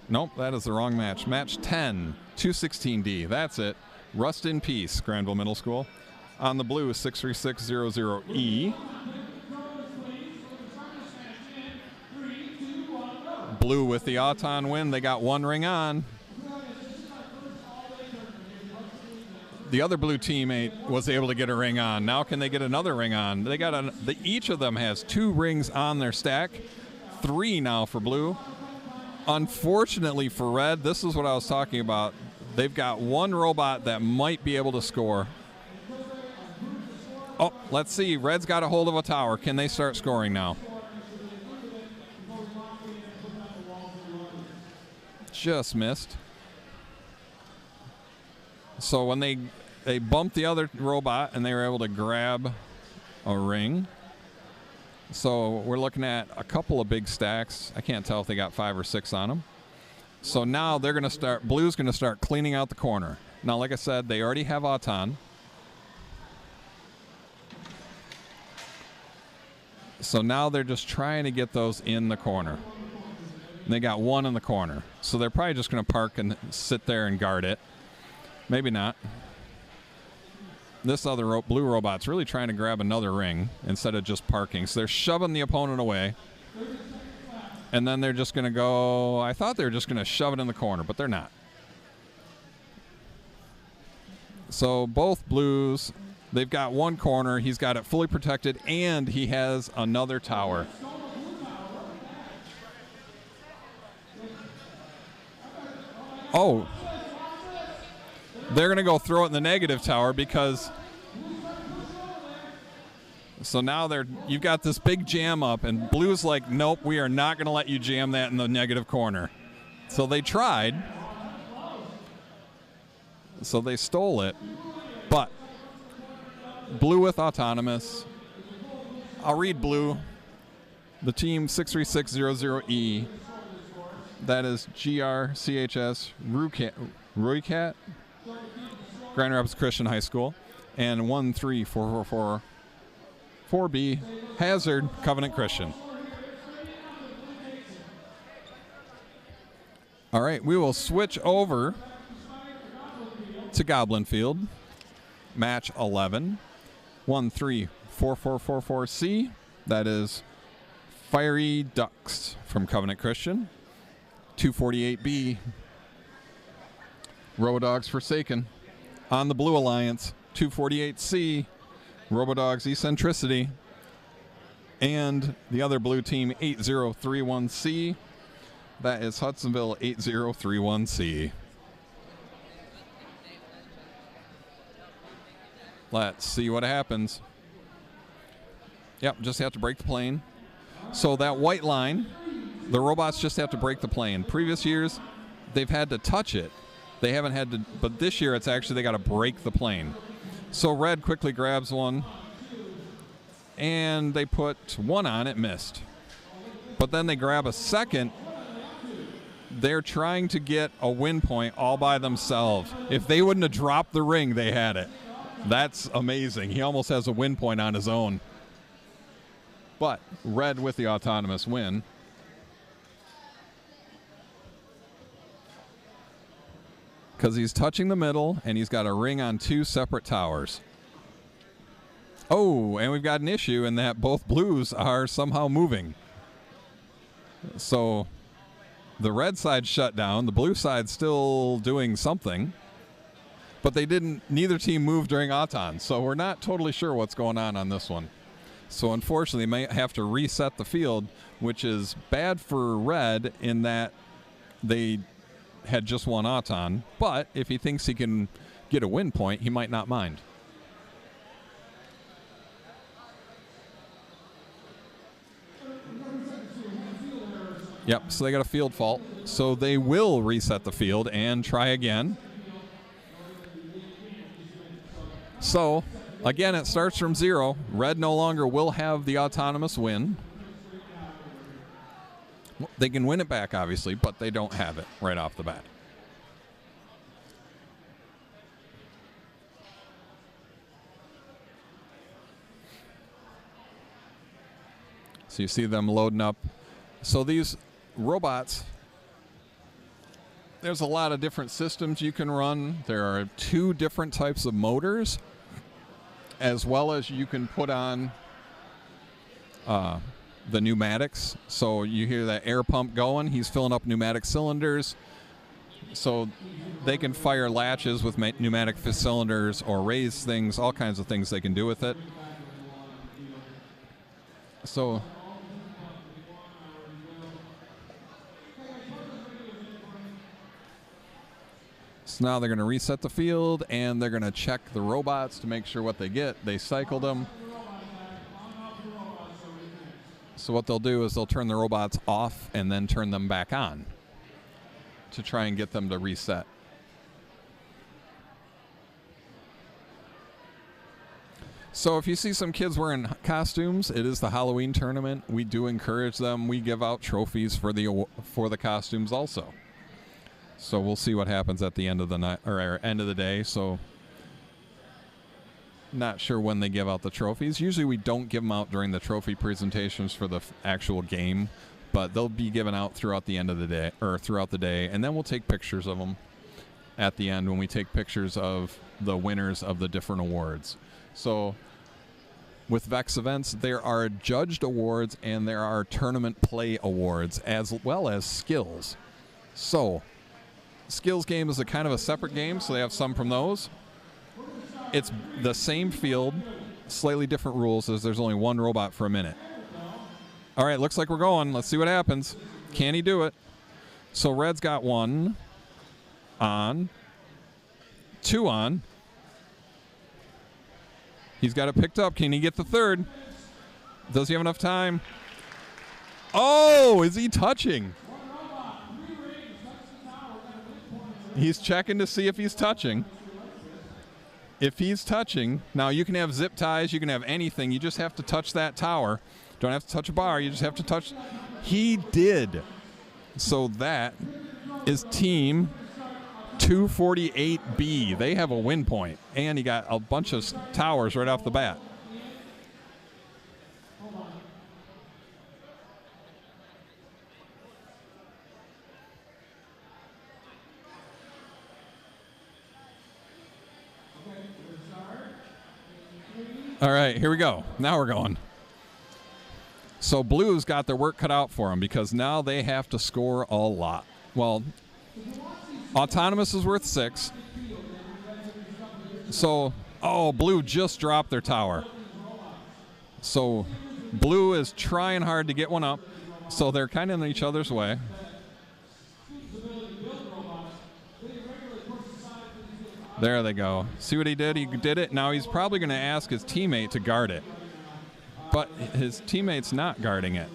Nope, that is the wrong match. Match 10, 216D. That's it. Rust in Peace, Grandville Middle School. On the blue, 63600E. Blue with the Auton win. They got one ring on. The other blue teammate was able to get a ring on. Now can they get another ring on? They got each of them has 2 rings on their stack. 3 now for blue. Unfortunately for red, this is what I was talking about. They've got one robot that might be able to score. Oh, let's see. Red's got a hold of a tower. Can they start scoring now? Just missed. So when they bumped the other robot and they were able to grab a ring. So we're looking at a couple of big stacks. I can't tell if they got 5 or 6 on them. So now they're going to start, blue's going to start cleaning out the corner. Now, like I said, they already have Auton. So now they're just trying to get those in the corner. And they got one in the corner. So they're probably just going to park and sit there and guard it. Maybe not. This other blue robot's really trying to grab another ring instead of just parking. So they're shoving the opponent away. And then they're just going to go, I thought they were just going to shove it in the corner, but they're not. So both blues, they've got one corner. He's got it fully protected, and he has another tower. Oh. They're going to go throw it in the negative tower because... So now you've got this big jam up, and blue's like, nope, we are not going to let you jam that in the negative corner. So they tried. So they stole it. But blue with autonomous. I'll read blue. The team 63600E. That is GRCHS Ruicat, Grand Rapids Christian High School. And 13444. 4B, Hazard, Covenant Christian. All right, we will switch over to Goblin Field. Match 11. 134444C. That is Fiery Ducks from Covenant Christian. 248B, Robodogs Forsaken. On the Blue Alliance, 248C. Robodogs Eccentricity, and the other blue team 8031C. That is Hudsonville 8031C. Let's see what happens. Yep, just have to break the plane. So that white line, the robots just have to break the plane. Previous years, they've had to touch it. They haven't had to, but this year it's actually they got to break the plane. So red quickly grabs one, and they put one on, it missed. But then they grab a second. They're trying to get a win point all by themselves. If they wouldn't have dropped the ring, they had it. That's amazing. He almost has a win point on his own. But red with the autonomous win. Because he's touching the middle, and he's got a ring on 2 separate towers. Oh, and we've got an issue in that both blues are somehow moving. So the red side shut down. The blue side's still doing something. But they didn't, neither team moved during Auton. So we're not totally sure what's going on this one. So unfortunately, they may have to reset the field, which is bad for red in that they had just one Auton, but if he thinks he can get a win point, he might not mind. Yep, so they got a field fault. So they will reset the field and try again. So, again, it starts from 0. Red no longer will have the autonomous win. They can win it back, obviously, but they don't have it right off the bat. So you see them loading up. So these robots, there's a lot of different systems you can run. There are 2 different types of motors, as well as you can put on the pneumatics. So you hear that air pump going. He's filling up pneumatic cylinders. So they can fire latches with pneumatic cylinders or raise things, all kinds of things they can do with it. So now they're going to reset the field, and they're going to check the robots to make sure what they get. They cycled them. So what they'll do is they'll turn the robots off and then turn them back on to try and get them to reset. So if you see some kids wearing costumes, it is the Halloween tournament. We do encourage them. We give out trophies for the costumes also. So we'll see what happens at the end of the night or end of the day. So not sure when they give out the trophies. Usually we don't give them out during the trophy presentations for the actual game, but they'll be given out throughout the end of the day or throughout the day, and then we'll take pictures of them at the end when we take pictures of the winners of the different awards. So with VEX events, there are judged awards and there are tournament play awards as well as skills. So skills game is a kind of a separate game, so they have some from those. It's the same field, slightly different rules, as there's only 1 robot for a minute. All right, looks like we're going. Let's see what happens. Can he do it? So Red's got 1 on, 2 on. He's got it picked up. Can he get the 3rd? Does he have enough time? Oh, is he touching? He's checking to see if he's touching. If he's touching, now you can have zip ties, you can have anything. You just have to touch that tower. Don't have to touch a bar. You just have to touch. He did. So that is team 248B. They have a win point, and he got a bunch of towers right off the bat. All right, here we go. Now we're going. So Blue's got their work cut out for them because now they have to score a lot. Well, Autonomous is worth 6. So, oh, Blue just dropped their tower. So Blue is trying hard to get one up. So they're kind of in each other's way. There they go. See what he did? He did it. Now he's probably going to ask his teammate to guard it. But his teammate's not guarding it.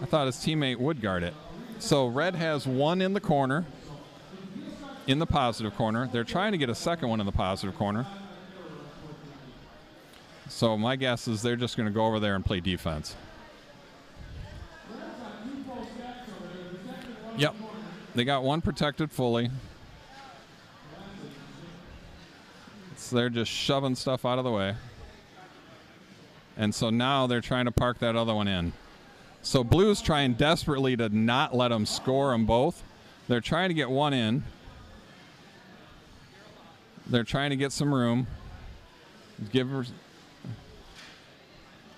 I thought his teammate would guard it. So Red has 1 in the corner, in the positive corner. They're trying to get a second one in the positive corner. So my guess is they're just going to go over there and play defense. Yep. They got 1 protected fully. So they're just shoving stuff out of the way. And so now they're trying to park that other one in. So Blue's trying desperately to not let them score them both. They're trying to get 1 in. They're trying to get some room.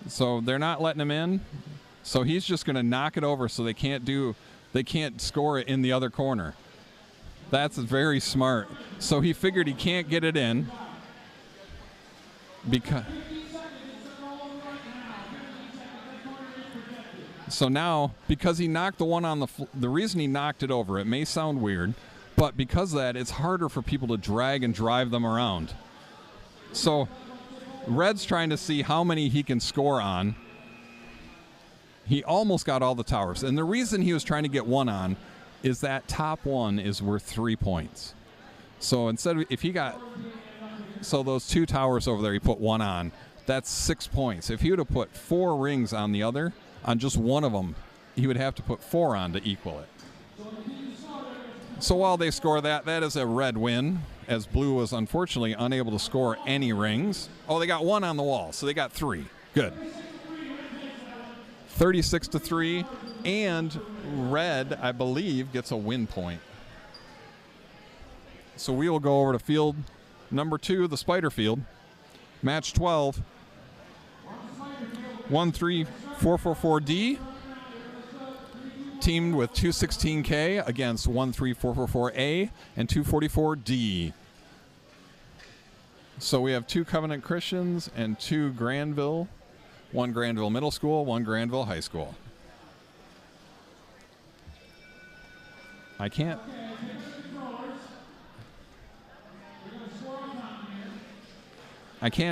So they're not letting him in. So he's just going to knock it over so they can't score it in the other corner. That's very smart. So he figured he can't get it in. So now, because he knocked the one on the reason he knocked it over, it may sound weird, but because of that, it's harder for people to drag and drive them around. So Red's trying to see how many he can score on. He almost got all the towers. And the reason he was trying to get one on is that top one is worth 3 points. So instead of, if he got, so those 2 towers over there, he put one on, that's 6 points. If he would have put 4 rings on the other, on just one of them, he would have to put 4 on to equal it. So while they score that, that is a red win, as blue was unfortunately unable to score any rings. Oh, they got 1 on the wall, so they got 3. Good. 36-3, and red, I believe, gets a win point. So we will go over to field number 2, the Spider Field. Match 12. 13444D teamed with 216K against 13444A and 244D. So we have 2 Covenant Christians and 2 Grandville. 1 Grandville Middle School, 1 Grandville High School. I can't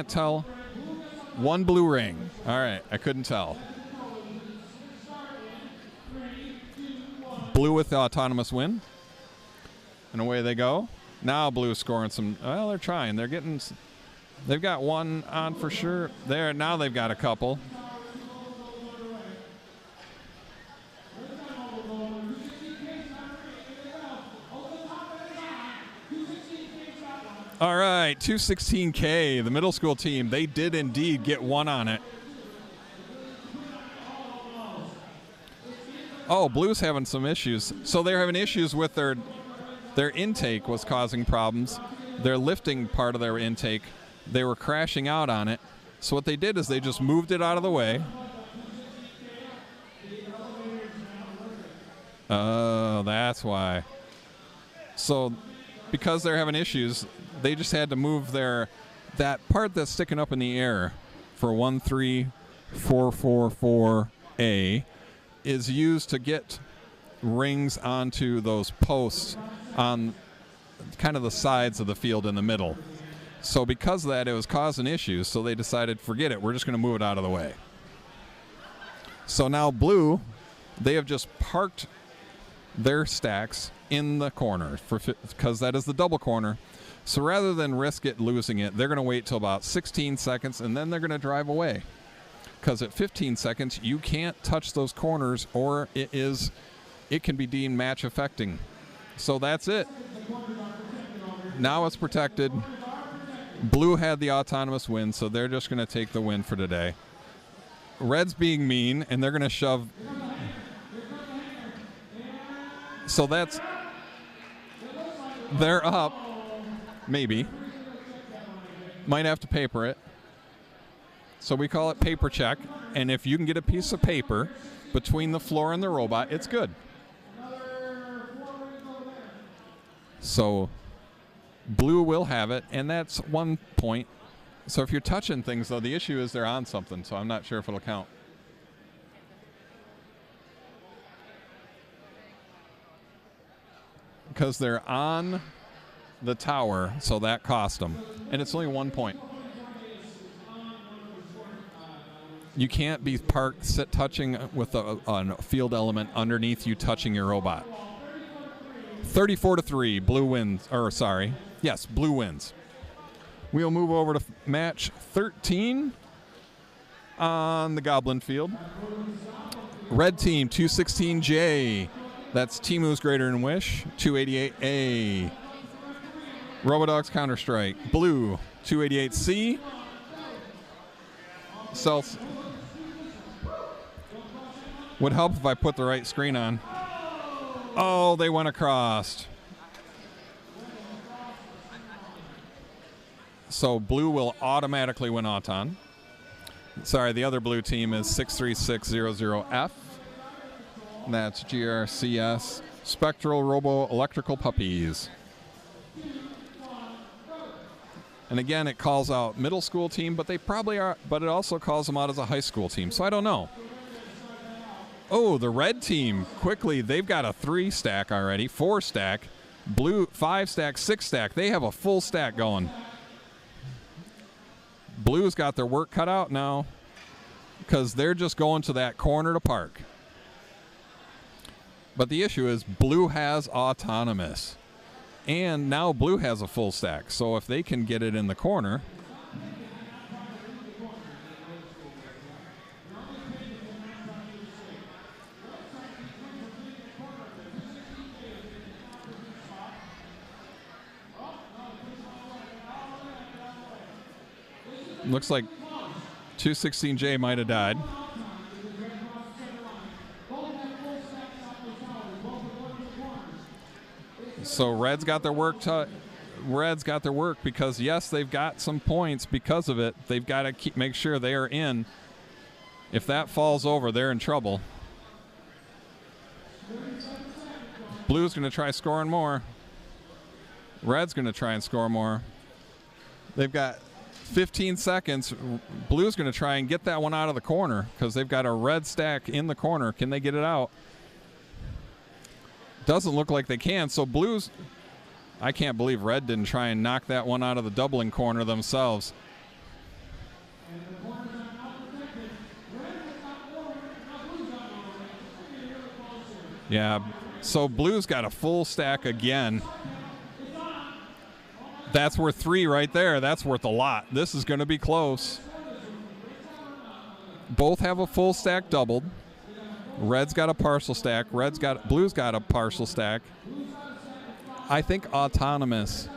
tell. 1 blue ring. All right, I couldn't tell. Blue with the autonomous win. And away they go. Now blue scoring some. Well, they're trying. They're getting. They've got 1 on for sure. There now they've got a couple. All right, 216K, the middle school team, they did indeed get 1 on it. Oh, blue's having some issues. So they're having issues with their intake was causing problems. Their lifting part of their intake, they were crashing out on it. So what they did is they just moved it out of the way. Oh, that's why. So because they're having issues, they just had to move that part that's sticking up in the air for 13444A is used to get rings onto those posts on kind of the sides of the field in the middle. So because of that, it was causing issues, so they decided, forget it, we're just going to move it out of the way. So now blue, they have just parked their stacks in the corner because that is the double corner. So rather than risk it losing it, they're going to wait till about 16 seconds and then they're going to drive away. Because at 15 seconds, you can't touch those corners or it can be deemed match affecting. So that's it. Now it's protected. Blue had the autonomous win, so they're just going to take the win for today. Red's being mean, and they're going to shove. So they're up. Maybe. Might have to paper it. So we call it paper check. And if you can get a piece of paper between the floor and the robot, it's good. So blue will have it, and that's 1 point. So if you're touching things, though, the issue is they're on something, so I'm not sure if it'll count. Because they're on the tower, so that cost them. And it's only 1 point. You can't be parked touching with a field element underneath you touching your robot. 34-3, blue wins. Or sorry, yes, blue wins. We'll move over to match 13 on the Goblin Field. Red team 216J. That's Timu's Greater Than Wish. 288A. Robodogs Counter-Strike. Blue 288C. Cells. Would help if I put the right screen on. Oh, they went across. So blue will automatically win Auton. Sorry, the other blue team is 63600F. That's GRCS Spectral Robo Electrical Puppies. And again, it calls out middle school team, but they probably are, but it also calls them out as a high school team. So I don't know. Oh, the red team, quickly, they've got a 3 stack already, 4 stack, blue 5 stack, 6 stack. They have a full stack going. Blue's got their work cut out now. because they're just going to that corner to park. But the issue is blue has autonomous. And now blue has a full stack. So if they can get it in the corner, looks like 216J might have died. So Red's got their work. Red's got their work because yes, they've got some points because of it. They've got to make sure they are in. If that falls over, they're in trouble. Blue's going to try scoring more. Red's going to try and score more. They've got 15 seconds. Blue's going to try and get that one out of the corner because they've got a red stack in the corner. Can they get it out? Doesn't look like they can. So Blue's, I can't believe Red didn't try and knock that one out of the doubling corner themselves. Yeah, so Blue's got a full stack again. That's worth 3 right there. That's worth a lot. This is going to be close. Both have a full stack doubled. Red's got a partial stack. Blue's got a partial stack. I think autonomous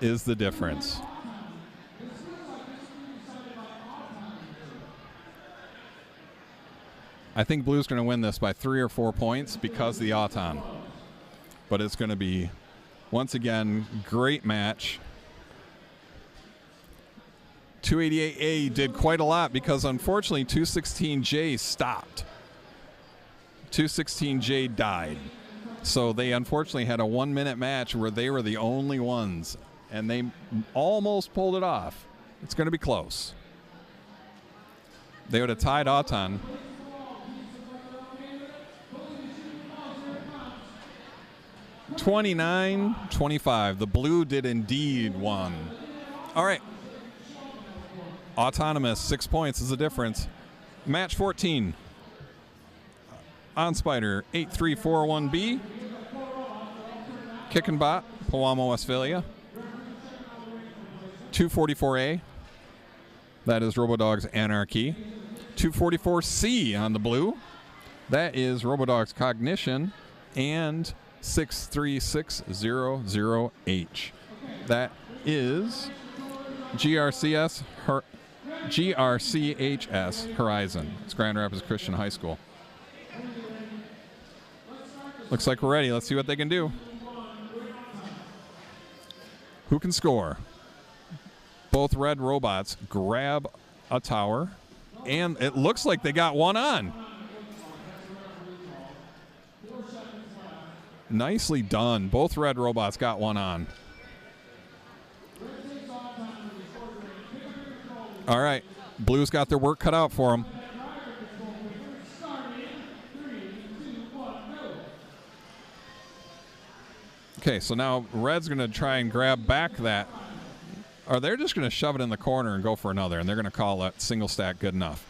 is the difference. I think Blue's going to win this by 3 or 4 points because of the auton. But it's going to be, once again, great match. 288A did quite a lot because unfortunately 216J stopped. 216J died. So they unfortunately had a 1-minute match where they were the only ones and they almost pulled it off. It's going to be close. They would have tied Auton. $29-25. The blue did indeed won. All right. Autonomous, 6 points is the difference. Match 14. On Spider, 8341B. Kick and Bot, Pewamo, Westphalia. 244A. That is Robodog's Anarchy. 244C on the blue. That is Robodog's Cognition. And 63600H. That is GRCHS Horizon. It's Grand Rapids Christian High School. Looks like we're ready. Let's see what they can do. Who can score? Both red robots grab a tower, and it looks like they got one on. Nicely done. Both red robots got one on. All right. Blue's got their work cut out for them. Okay, so now red's going to try and grab back that. Or they're just going to shove it in the corner and go for another, and they're going to call that single stack good enough.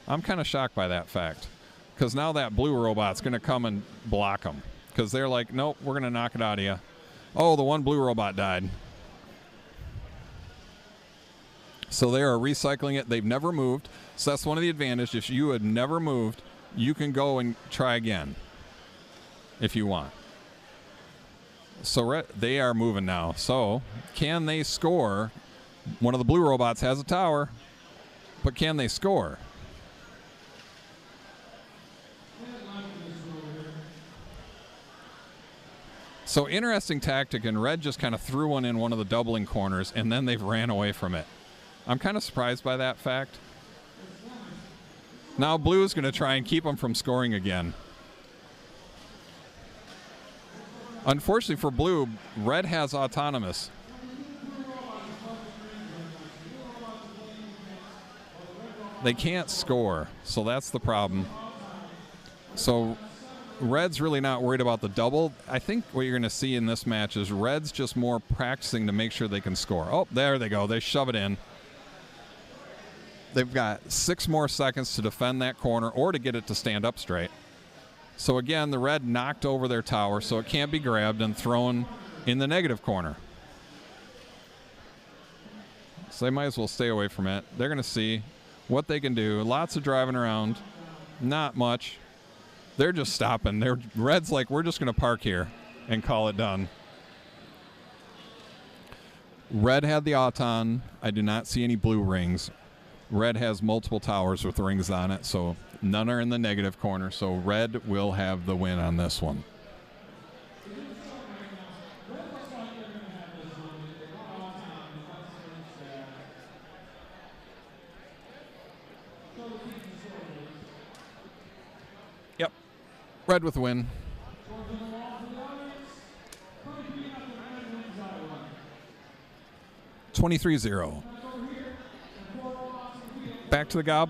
I'm kind of shocked by that fact because now that blue robot's going to come and block them because they're like, nope, we're going to knock it out of you. Oh, the one blue robot died. So they are recycling it. They've never moved. So that's one of the advantages. If you had never moved, you can go and try again if you want. So they are moving now. So can they score? One of the blue robots has a tower, but can they score? So interesting tactic, and red just kind of threw one in one of the doubling corners, and then they've ran away from it. I'm kind of surprised by that fact. Now blue is going to try and keep them from scoring again. Unfortunately for blue, red has autonomous. They can't score, so that's the problem. So red's really not worried about the double. I think what you're going to see in this match is red's just more practicing to make sure they can score. Oh, there they go. They shove it in. they've got 6 more seconds to defend that corner or to get it to stand up straight. So again, the red knocked over their tower, so it can't be grabbed and thrown in the negative corner. So they might as well stay away from it. They're going to see what they can do. Lots of driving around. Not much. They're just stopping. Red's like, we're just going to park here and call it done. Red had the Auton. I do not see any blue rings. Red has multiple towers with rings on it, so none are in the negative corner. So red will have the win on this one. Yep. Red with the win. $23-0. Back to the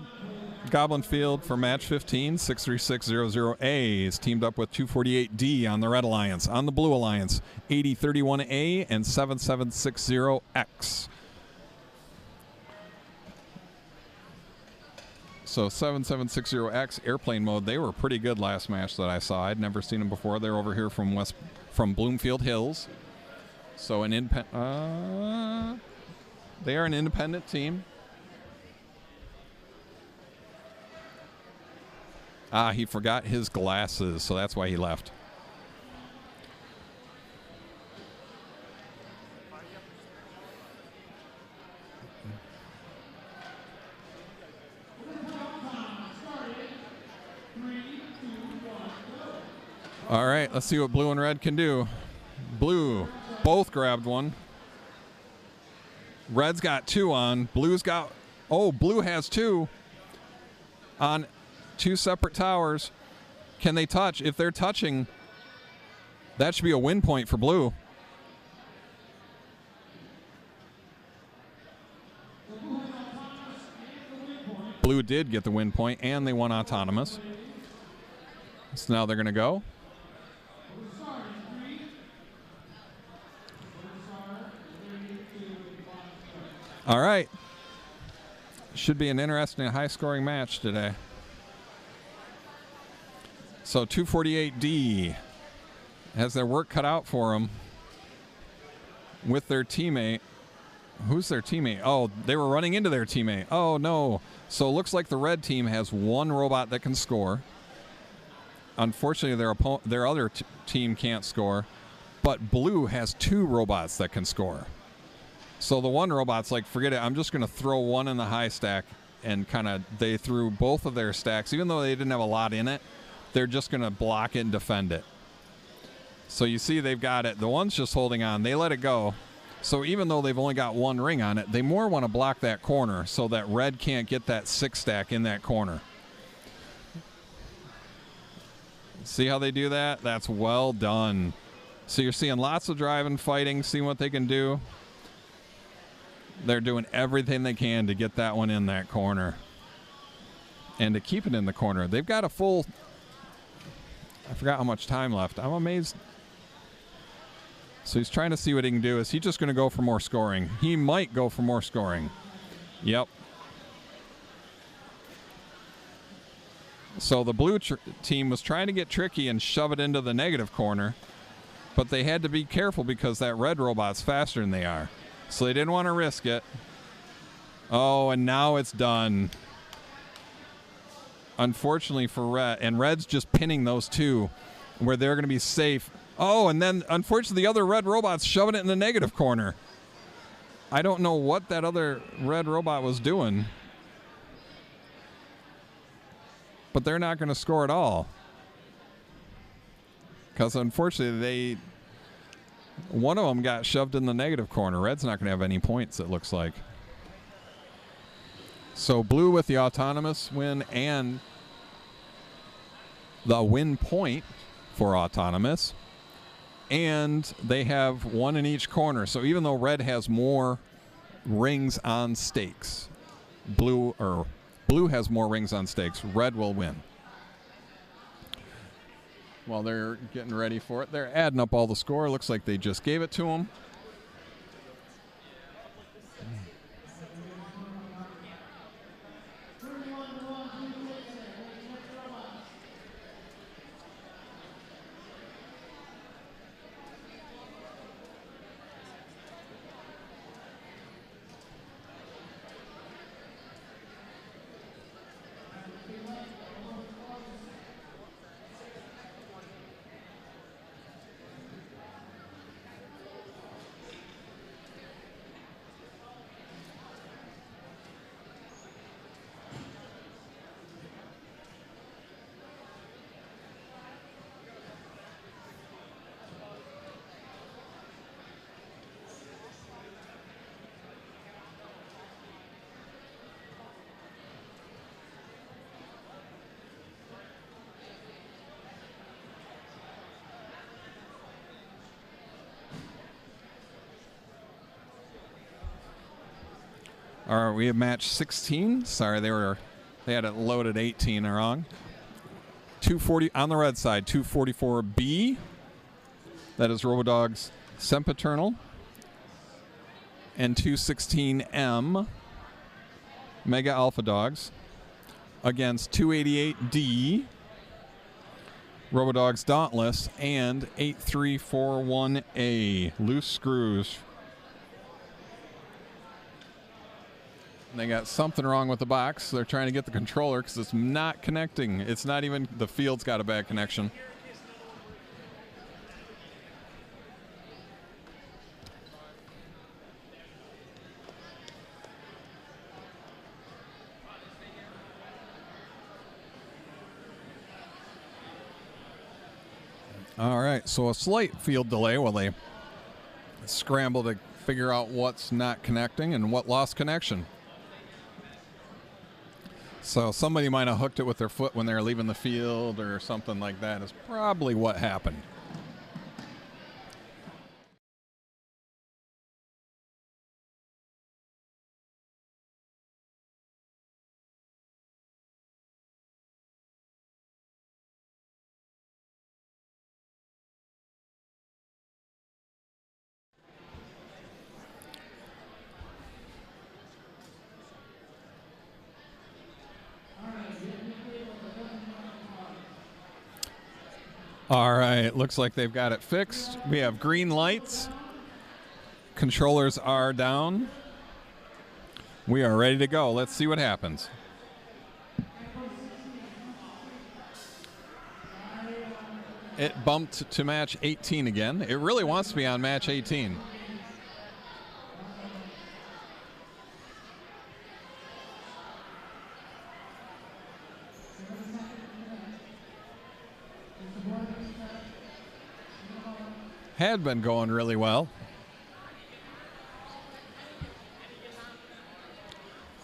Goblin Field for match 15. 63600A is teamed up with 248D on the Red Alliance. On the Blue Alliance, 8031A and 7760X. So 7760X airplane mode, they were pretty good last match that I saw. I'd never seen them before. They're over here from Bloomfield Hills. So they are an independent team. He forgot his glasses, so that's why he left. All right, let's see what blue and red can do. Blue both grabbed one. Red's got 2 on. Blue's got... Oh, blue has 2 on 2 separate towers. Can they touch? If they're touching, that should be a win point for blue. Blue did get the win point, and they won autonomous. So now they're going to go. All right. Should be an interesting, high-scoring match today. So 248D has their work cut out for them with their teammate. Who's their teammate? Oh, they were running into their teammate. Oh, no. So it looks like the red team has 1 robot that can score. Unfortunately, their other team can't score. But blue has 2 robots that can score. So the 1 robot's like, forget it, I'm just going to throw 1 in the high stack, and they threw both of their stacks. Even though they didn't have a lot in it, they're just going to block it and defend it. So you see they've got it. The one's just holding on. They let it go. So even though they've only got 1 ring on it, they more want to block that corner so that red can't get that 6 stack in that corner. See how they do that? That's well done. So you're seeing lots of driving, fighting, seeing what they can do. They're doing everything they can to get that one in that corner and to keep it in the corner. They've got a full... I forgot how much time left. I'm amazed. So he's trying to see what he can do. Is he just going to go for more scoring? He might go for more scoring. Yep. So the blue team was trying to get tricky and shove it into the negative corner, but they had to be careful because that red robot's faster than they are. So they didn't want to risk it. Oh, and now it's done. Unfortunately for red, and red's just pinning those 2 where they're going to be safe. Oh, and then unfortunately the other red robot's shoving it in the negative corner. I don't know what that other red robot was doing, but they're not going to score at all because unfortunately one of them got shoved in the negative corner. Red's not going to have any points, it looks like. So blue with the autonomous win and the win point for autonomous. And they have 1 in each corner. So even though red has more rings on stakes, blue has more rings on stakes, red will win. While they're getting ready for it, they're adding up all the score. Looks like they just gave it to them. Or we have match 16. Sorry, they had it loaded 18 wrong. 240 on the red side, 244B. That is Robodog's Sempiternal. And 216M, Mega Alpha Dogs. Against 288D, Robodog's Dauntless, and 8341A, Loose Screws. They got something wrong with the box. They're trying to get the controller because it's not connecting. It's not even, the field's got a bad connection. All right, so a slight field delay while they scramble to figure out what's not connecting and what lost connection. So somebody might have hooked it with their foot when they were leaving the field or something like that is probably what happened. All right, looks like they've got it fixed. We have green lights. Controllers are down. We are ready to go. Let's see what happens. It bumped to match 18 again. It really wants to be on match 18. Had been going really well.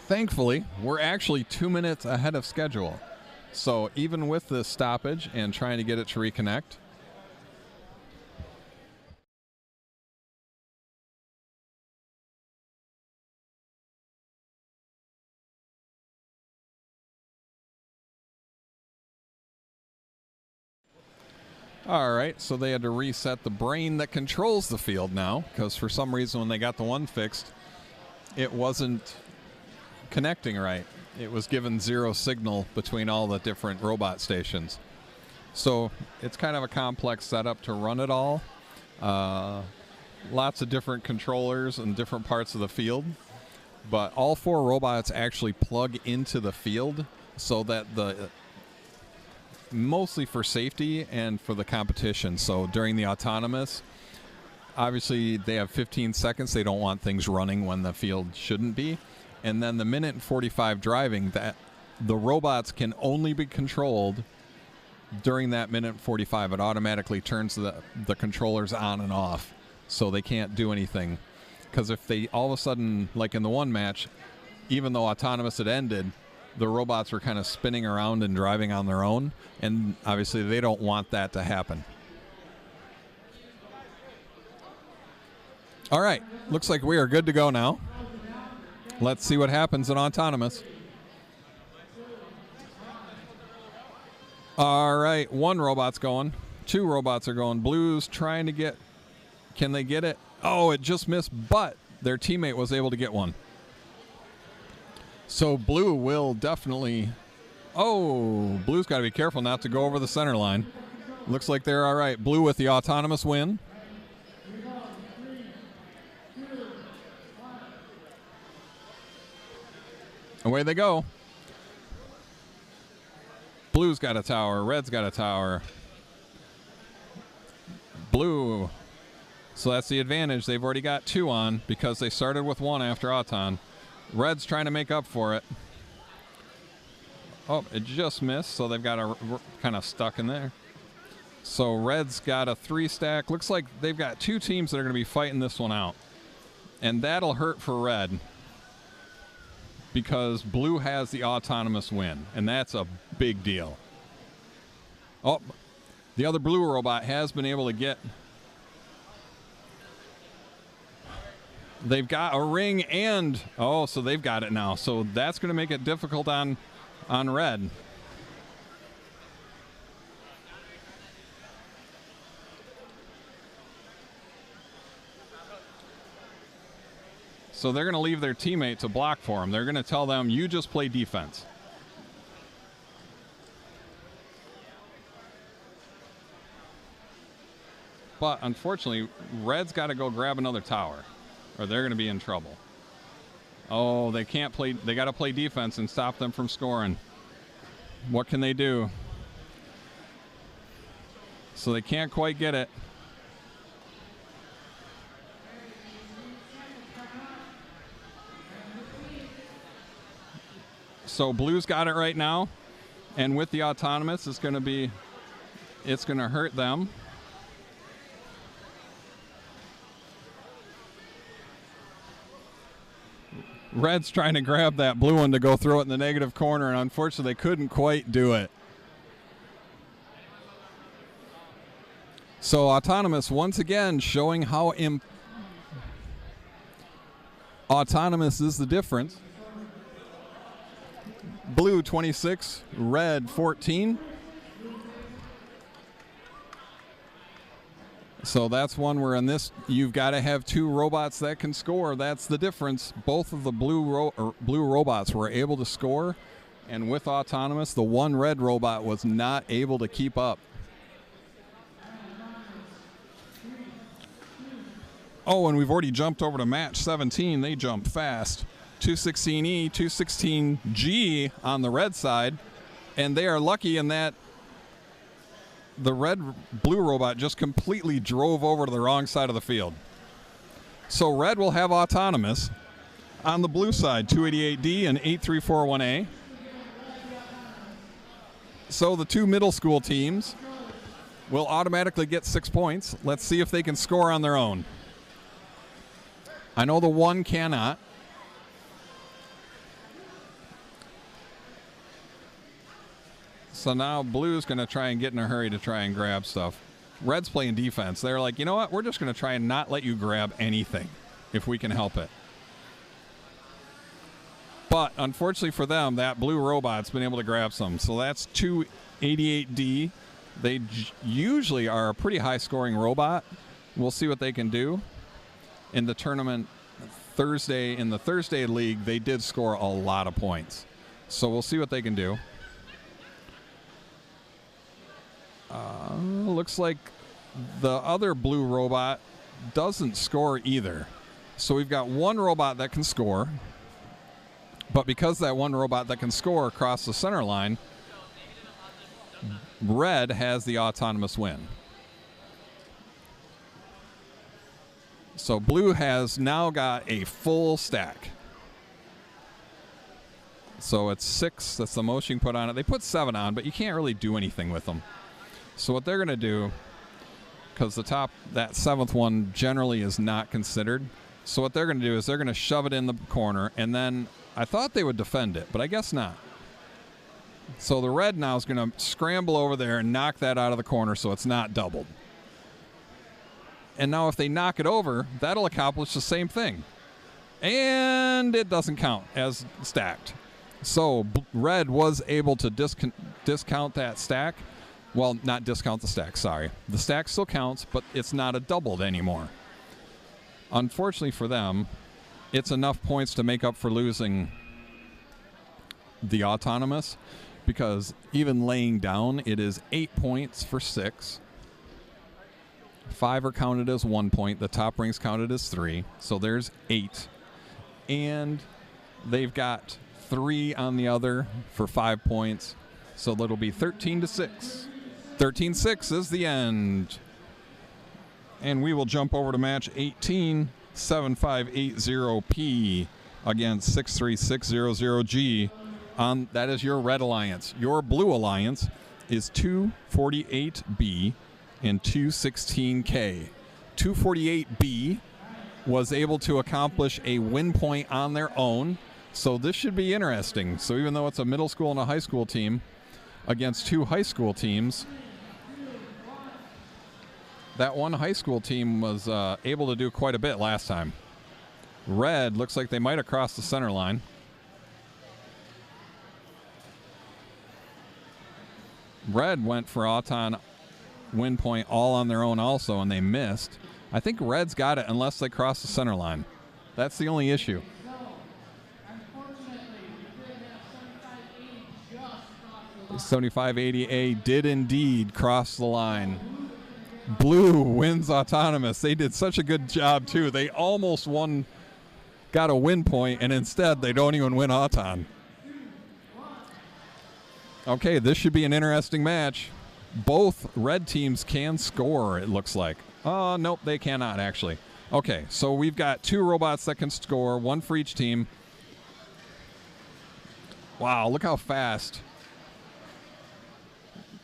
Thankfully, we're actually 2 minutes ahead of schedule. So even with the stoppage and trying to get it to reconnect, all right, so they had to reset the brain that controls the field now, because for some reason when they got the one fixed, it wasn't connecting right. It was given zero signal between all the different robot stations. So it's kind of a complex setup to run it all. Lots of different controllers and different parts of the field. But all four robots actually plug into the field so that mostly for safety and for the competition. So during the autonomous, obviously they have 15 seconds. They don't want things running when the field shouldn't be. And then the minute and 45 driving, that the robots can only be controlled during that minute and 45. It automatically turns the controllers on and off, so they can't do anything. Because if they all of a sudden, like in the one match, even though autonomous had ended, the robots were kind of spinning around and driving on their own, and obviously they don't want that to happen. All right, looks like we are good to go now. Let's see what happens in autonomous. All right, one robot's going. Two robots are going. Blue's trying to get, can they get it? Oh, it just missed, but their teammate was able to get one. So Blue will definitely, oh, Blue's got to be careful not to go over the center line. Looks like they're all right. Blue with the autonomous win. Away they go. Blue's got a tower. Red's got a tower. Blue. So that's the advantage. They've already got two on because they started with one after Auton. Red's trying to make up for it. Oh, it just missed, so they've got a kind of stuck in there. So Red's got a 3-stack. Looks like they've got two teams that are going to be fighting this one out. And that'll hurt for Red because Blue has the autonomous win, and that's a big deal. Oh, the other Blue robot has been able to get... They've got a ring and, oh, so they've got it now. So that's going to make it difficult on red. So they're going to leave their teammate to block for them. They're going to tell them, you just play defense. But unfortunately, red's got to go grab another tower, or they're going to be in trouble. Oh, they can't play. They got to play defense and stop them from scoring. What can they do? So they can't quite get it. So blue's got it right now, and with the autonomous, it's going to hurt them. Red's trying to grab that blue one to go throw it in the negative corner, and unfortunately they couldn't quite do it. So autonomous once again showing how autonomous is the difference. Blue 26, red 14. So that's one where in this you've got to have two robots that can score. That's the difference. Both of the blue robots were able to score, and with autonomous, the one red robot was not able to keep up. Oh, and we've already jumped over to match 17. They jump fast. 216E, 216G on the red side, and they are lucky in that the red-blue robot just completely drove over to the wrong side of the field. So red will have autonomous. On the blue side, 288D and 8341A. So the two middle school teams will automatically get 6 points. Let's see if they can score on their own. I know the one cannot. So now blue's going to try and get in a hurry to try and grab stuff. Red's playing defense. They're like, you know what? We're just going to try and not let you grab anything if we can help it. But unfortunately for them, that blue robot's been able to grab some. So that's 288D. They usually are a pretty high-scoring robot. We'll see what they can do. In the tournament Thursday, in the Thursday league, they did score a lot of points. So we'll see what they can do. Looks like the other blue robot doesn't score either. So we've got one robot that can score, but because that one robot that can score across the center line, red has the autonomous win. So blue has now got a full stack. So it's 6, that's the most you can put on it. They put 7 on, but you can't really do anything with them. So what they're going to do, because that 7th one generally is not considered, so what they're going to do is they're going to shove it in the corner, and then I thought they would defend it, but I guess not. So the red now is going to scramble over there and knock that out of the corner so it's not doubled. And now if they knock it over, that'll accomplish the same thing. And it doesn't count as stacked. So red was able to discount that stack. Well, not discount the stack, sorry. The stack still counts, but it's not a doubled anymore. Unfortunately for them, it's enough points to make up for losing the autonomous, because even laying down, it is 8 points for 6. 5 are counted as 1 point. The top ring's counted as 3. So there's 8. And they've got 3 on the other for 5 points. So that'll be 13-6. 13-6 is the end. And we will jump over to match 18, 7580P against 63600G. That is your red alliance. Your blue alliance is 248B and 216K. 248B was able to accomplish a win point on their own. So this should be interesting. So even though it's a middle school and a high school team against 2 high school teams, that one high school team was able to do quite a bit last time. Red looks like they might have crossed the center line. Red went for Auton win point all on their own also, and they missed. I think Red's got it unless they cross the center line. That's the only issue. 7580A did indeed cross the line. Blue wins autonomous. They did such a good job too. They almost got a win point, and instead they don't even win auton. Okay, this should be an interesting match. Both red teams can score, it looks like. Oh, nope, they cannot actually. Okay, so we've got 2 robots that can score, 1 for each team. Wow, look how fast.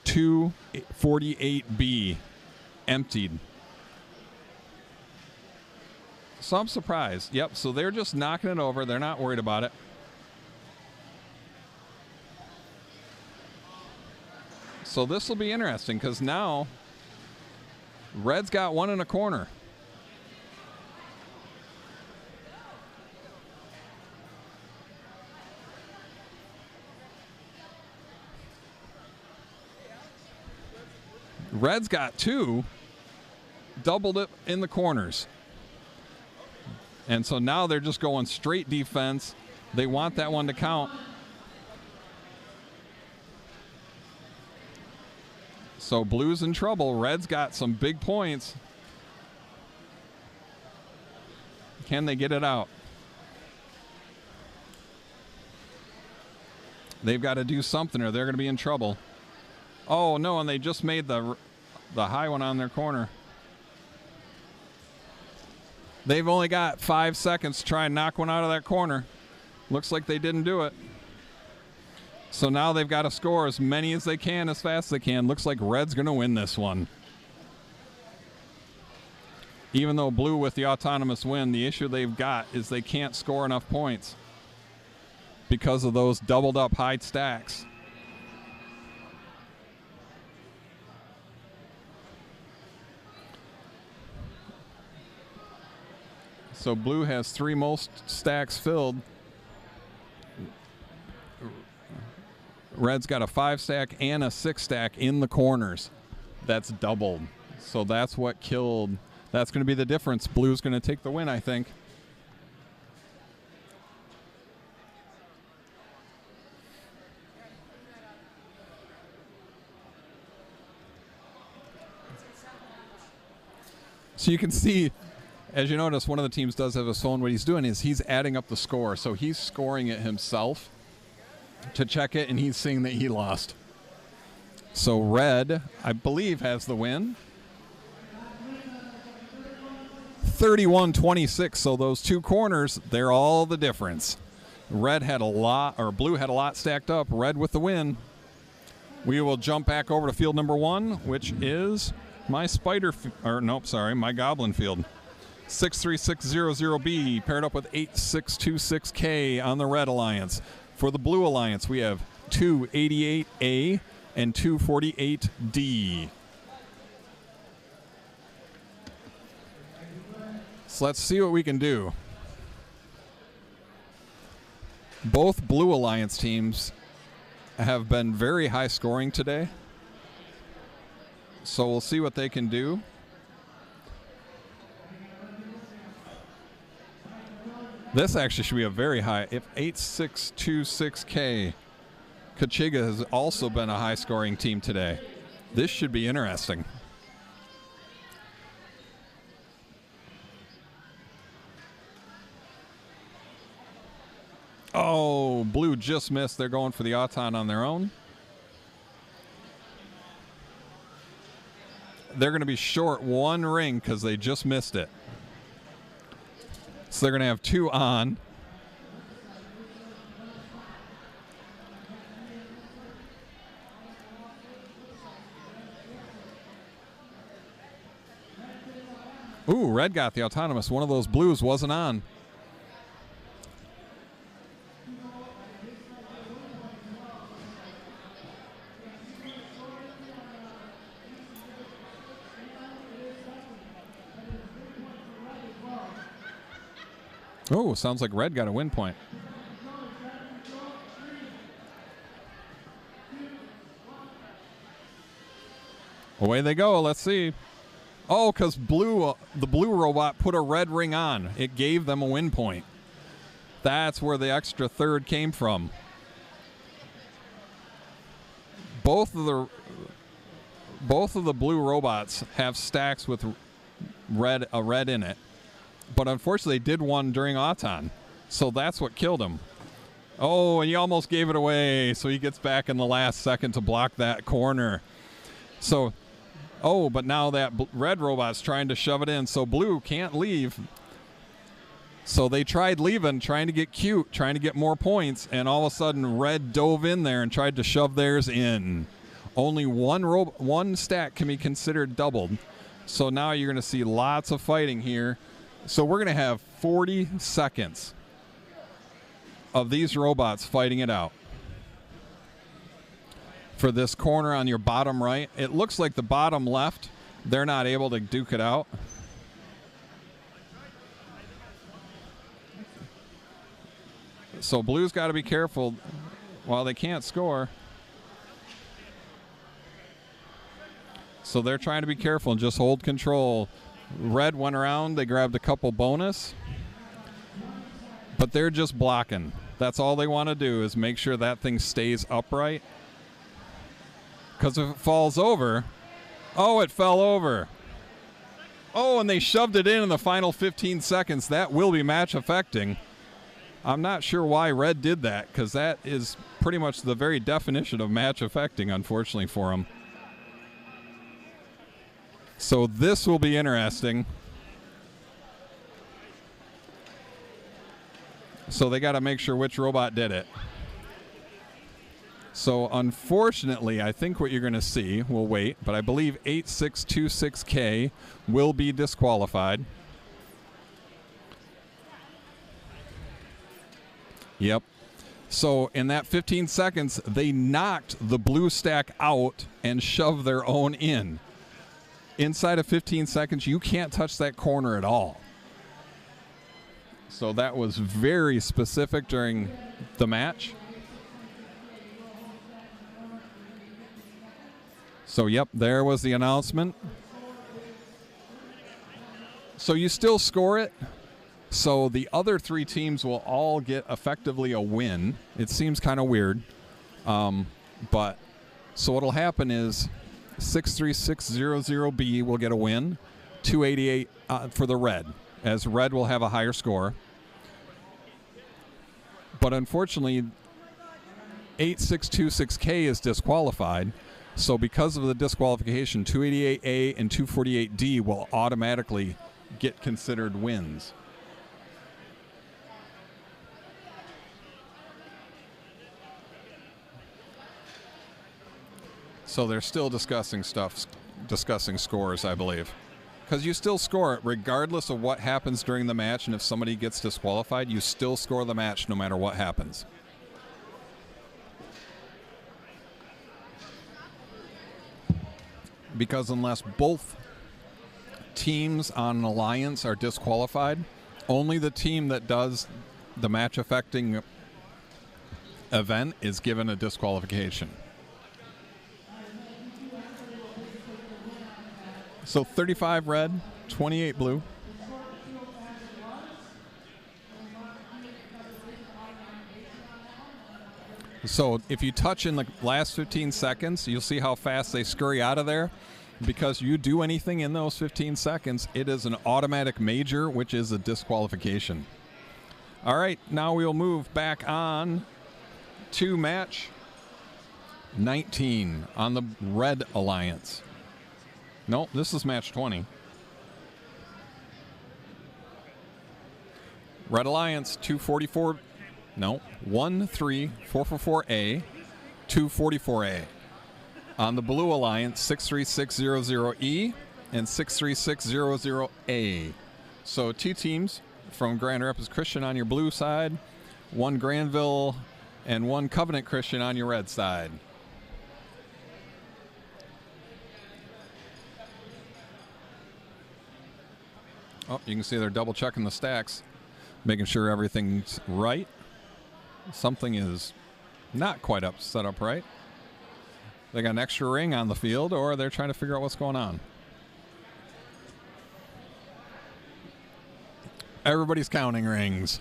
248B emptied. So I'm surprised. Yep, so they're just knocking it over. They're not worried about it. So this will be interesting because now Red's got 1 in a corner. Red's got 2, doubled it in the corners. And so now they're just going straight defense. They want that one to count. So Blue's in trouble. Red's got some big points. Can they get it out? They've got to do something or they're going to be in trouble. Oh, no, and they just made the high one on their corner. They've only got 5 seconds to try and knock one out of that corner. Looks like they didn't do it. So now they've got to score as many as they can, as fast as they can. Looks like Red's going to win this one. Even though Blue with the autonomous win, the issue they've got is they can't score enough points because of those doubled up high stacks. So Blue has 3 most stacks filled. Red's got a 5 stack and a 6 stack in the corners. That's doubled. So that's what killed. That's going to be the difference. Blue's going to take the win, I think. So you can see, as you notice, one of the teams does have his phone. What he's doing is he's adding up the score. So he's scoring it himself to check it, and he's seeing that he lost. So Red, I believe, has the win. 31-26. So those 2 corners, they're all the difference. Red had a lot, or Blue had a lot stacked up. Red with the win. We will jump back over to field number 1, which is my my Goblin field. 63600B paired up with 8626K on the Red Alliance. For the Blue Alliance, we have 288A and 248D. So let's see what we can do. Both Blue Alliance teams have been very high scoring today. So we'll see what they can do. This actually should be a very high. If 8626K, Kachiga has also been a high-scoring team today. This should be interesting. Oh, Blue just missed. They're going for the auton on their own. They're going to be short 1 ring because they just missed it. So they're going to have 2 on. Ooh, Red got the autonomous. One of those Blues wasn't on. Oh, sounds like red got a win point. Away they go. Let's see. Oh, because the blue robot put a red ring on. It gave them a win point. That's where the extra third came from. Both of the blue robots have stacks with a red in it, but unfortunately they did one during Auton, so that's what killed him. Oh, and he almost gave it away, so he gets back in the last second to block that corner. So, oh, but now that red robot's trying to shove it in, so blue can't leave. So they tried leaving, trying to get cute, trying to get more points, and all of a sudden red dove in there and tried to shove theirs in. Only one stack can be considered doubled. So now you're going to see lots of fighting here. So we're going to have 40 seconds of these robots fighting it out. For this corner on your bottom right, it looks like the bottom left, they're not able to duke it out. So blue's got to be careful while they can't score. So they're trying to be careful and just hold control. Red went around, they grabbed a couple bonus, but they're just blocking. That's all they want to do is make sure that thing stays upright. Because if it falls over, oh, it fell over. Oh, and they shoved it in the final 15 seconds. That will be match affecting. I'm not sure why red did that, because that is pretty much the very definition of match affecting, unfortunately, for them. So this will be interesting. So they got to make sure which robot did it. So unfortunately, I think what you're going to see, we'll wait, but I believe 8626K will be disqualified. Yep. So in that 15 seconds, they knocked the blue stack out and shoved their own in. Inside of 15 seconds, you can't touch that corner at all. So that was very specific during the match. So, yep, there was the announcement. So you still score it. So the other three teams will all get effectively a win. It seems kind of weird. But so what'll happen is 63600B will get a win. 288 for the red, as red will have a higher score. But unfortunately, 8626K is disqualified. So because of the disqualification, 288A and 248D will automatically get considered wins. So they're still discussing scores, I believe. Because you still score it regardless of what happens during the match, and if somebody gets disqualified, you still score the match no matter what happens. Because unless both teams on an alliance are disqualified, only the team that does the match affecting event is given a disqualification. So 35 red, 28 blue. So if you touch in the last 15 seconds, you'll see how fast they scurry out of there. Because you do anything in those 15 seconds, it is an automatic major, which is a disqualification. All right, now we'll move back on to match 19 on the red alliance. Nope, this is match 20. Red Alliance 244, no, 13444A, 244A. On the Blue Alliance 63600E and 63600A. So two teams from Grand Rapids Christian on your blue side, one Grandville and one Covenant Christian on your red side. Oh, you can see they're double checking the stacks. Making sure everything's right. Something is not quite set up right. They got an extra ring on the field, or they're trying to figure out what's going on. Everybody's counting rings.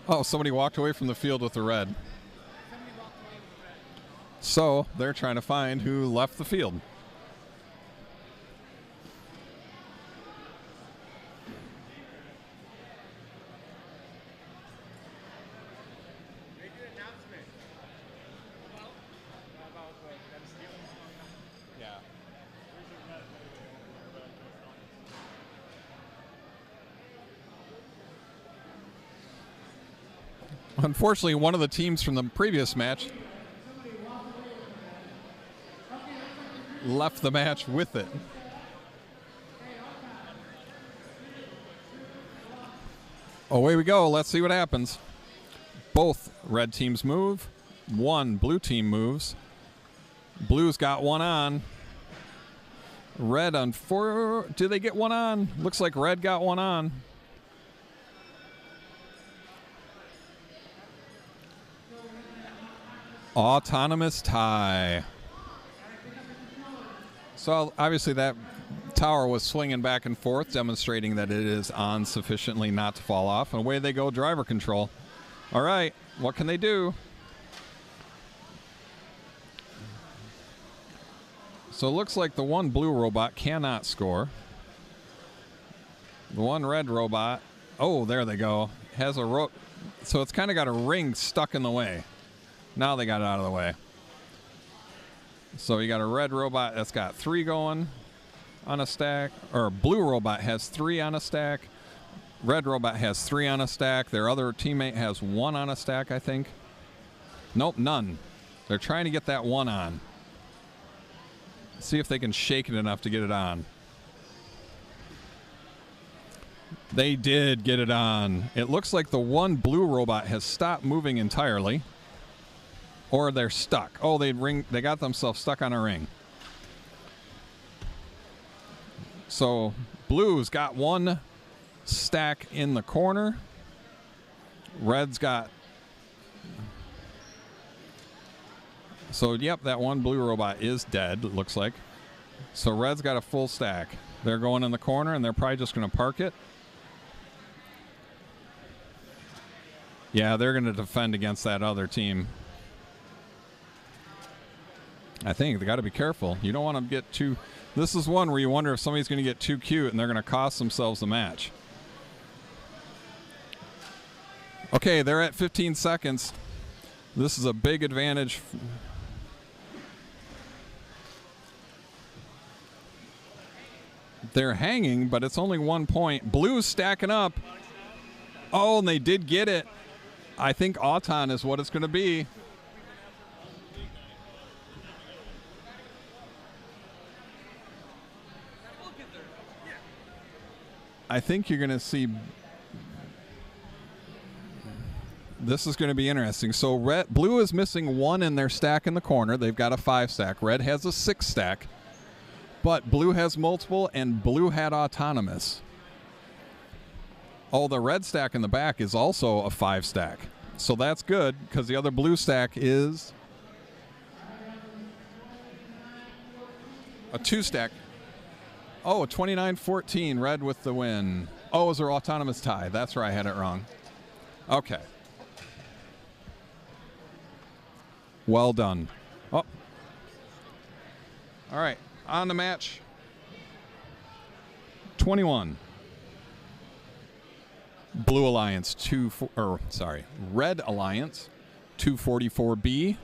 Oh, somebody walked away from the field with the red. So they're trying to find who left the field. Unfortunately, one of the teams from the previous match left the match with it. Away we go. Let's see what happens. Both red teams move. One blue team moves. Blue's got one on. Red on four. Do they get one on? Looks like red got one on. Autonomous tie. So obviously that tower was swinging back and forth, demonstrating that it is on sufficiently not to fall off. And away they go, driver control. All right, what can they do? So it looks like the one blue robot cannot score. The one red robot, oh, there they go, has a rope. So it's kind of got a ring stuck in the way. Now they got it out of the way. So you got a red robot that's got 3 going on a stack, or blue robot has 3 on a stack. Red robot has 3 on a stack. Their other teammate has 1 on a stack, I think. Nope, none. They're trying to get that 1 on. See if they can shake it enough to get it on. They did get it on. It looks like the one blue robot has stopped moving entirely. Or they're stuck. Oh, they got themselves stuck on a ring. So blue's got 1 stack in the corner. Red's got. So yep, that one blue robot is dead, it looks like. So red's got a full stack. They're going in the corner and they're probably just going to park it. Yeah, they're going to defend against that other team. I think they got to be careful. You don't want to get too. This is one where you wonder if somebody's going to get too cute and they're going to cost themselves the match. Okay, they're at 15 seconds. This is a big advantage. They're hanging, but it's only 1 point. Blue's stacking up. Oh, and they did get it. I think Auton is what it's going to be. I think you're going to see. This is going to be interesting. So blue is missing 1 in their stack in the corner. They've got a 5 stack. Red has a 6 stack. But blue has multiple, and blue had autonomous. Oh, the red stack in the back is also a 5 stack. So that's good, because the other blue stack is a 2 stack. Oh, 29-14, red with the win. Oh, it was their autonomous tie. That's where I had it wrong. Okay. Well done. Oh. All right, on the match. 21. Blue Alliance, Red Alliance, 244B,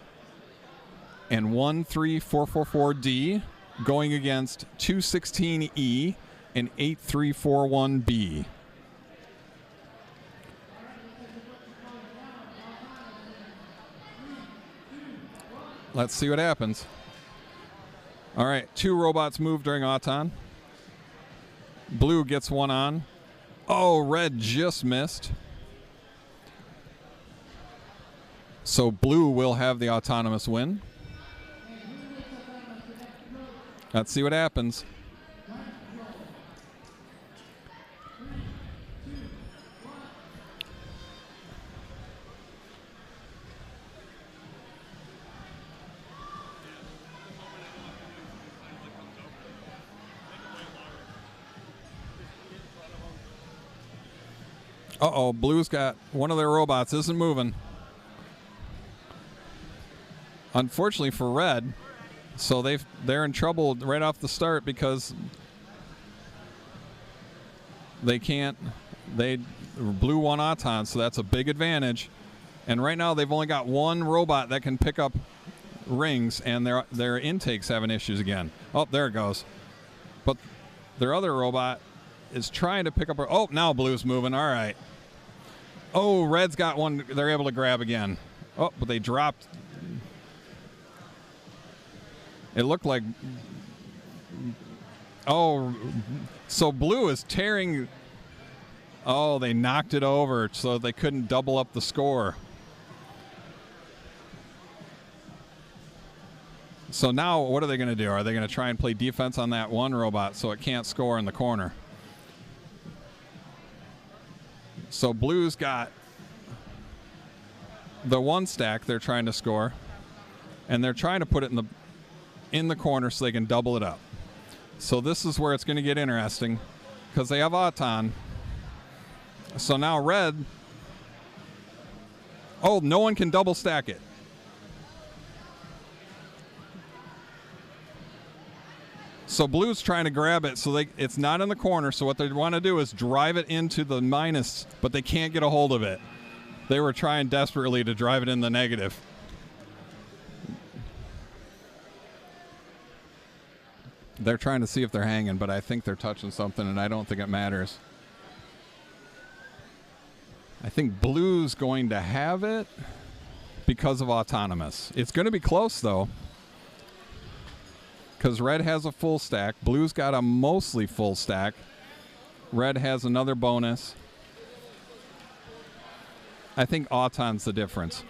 and 13444D. Going against 216E and 8341B. Let's see what happens. All right, 2 robots move during Auton. Blue gets 1 on. Oh, red just missed. So blue will have the autonomous win. Let's see what happens. Uh-oh, blue's got one of their robots isn't moving. Unfortunately for red, so they're in trouble right off the start because they blew one auton, so that's a big advantage. And right now they've only got one robot that can pick up rings, and their intake's having issues again. Oh, there it goes. But their other robot is trying to pick up. Oh, now blue's moving. All right. Oh, red's got one they're able to grab again. Oh, but they dropped. It looked like. Oh, so blue is tearing. Oh, they knocked it over so they couldn't double up the score. So now what are they going to do? Are they going to try and play defense on that one robot so it can't score in the corner? So blue's got the one stack they're trying to score, and they're trying to put it in the corner so they can double it up. So this is where it's going to get interesting because they have auton. So now red, oh, no one can double stack it. So blue's trying to grab it so it's not in the corner. So what they want to do is drive it into the minus, but they can't get a hold of it. They were trying desperately to drive it in the negative. They're trying to see if they're hanging, but I think they're touching something, and I don't think it matters. I think blue's going to have it because of autonomous. It's going to be close, though, because red has a full stack. Blue's got a mostly full stack. Red has another bonus. I think auton's the difference.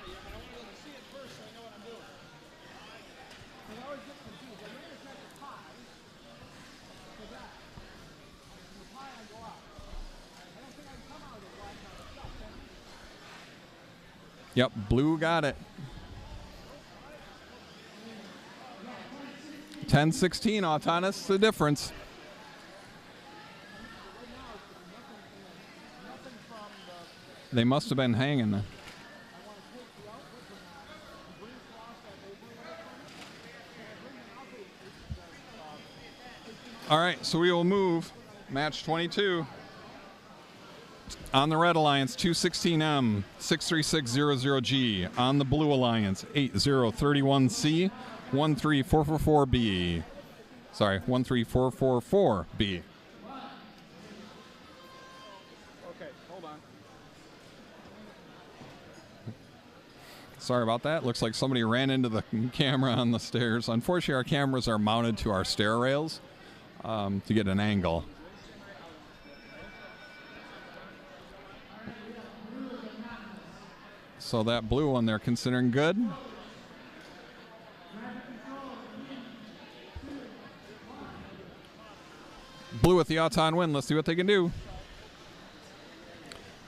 Yep, blue got it. 10-16, autonomous, the difference. They must have been hanging then. All right, so we will move match 22 on the red alliance 216M 63600G, on the blue alliance 8031C 13444B. Sorry, 13444B. Okay, hold on. Sorry about that. Looks like somebody ran into the camera on the stairs. Unfortunately, our cameras are mounted to our stair rails to get an angle. So that blue one they're considering good. Blue with the auton win. Let's see what they can do.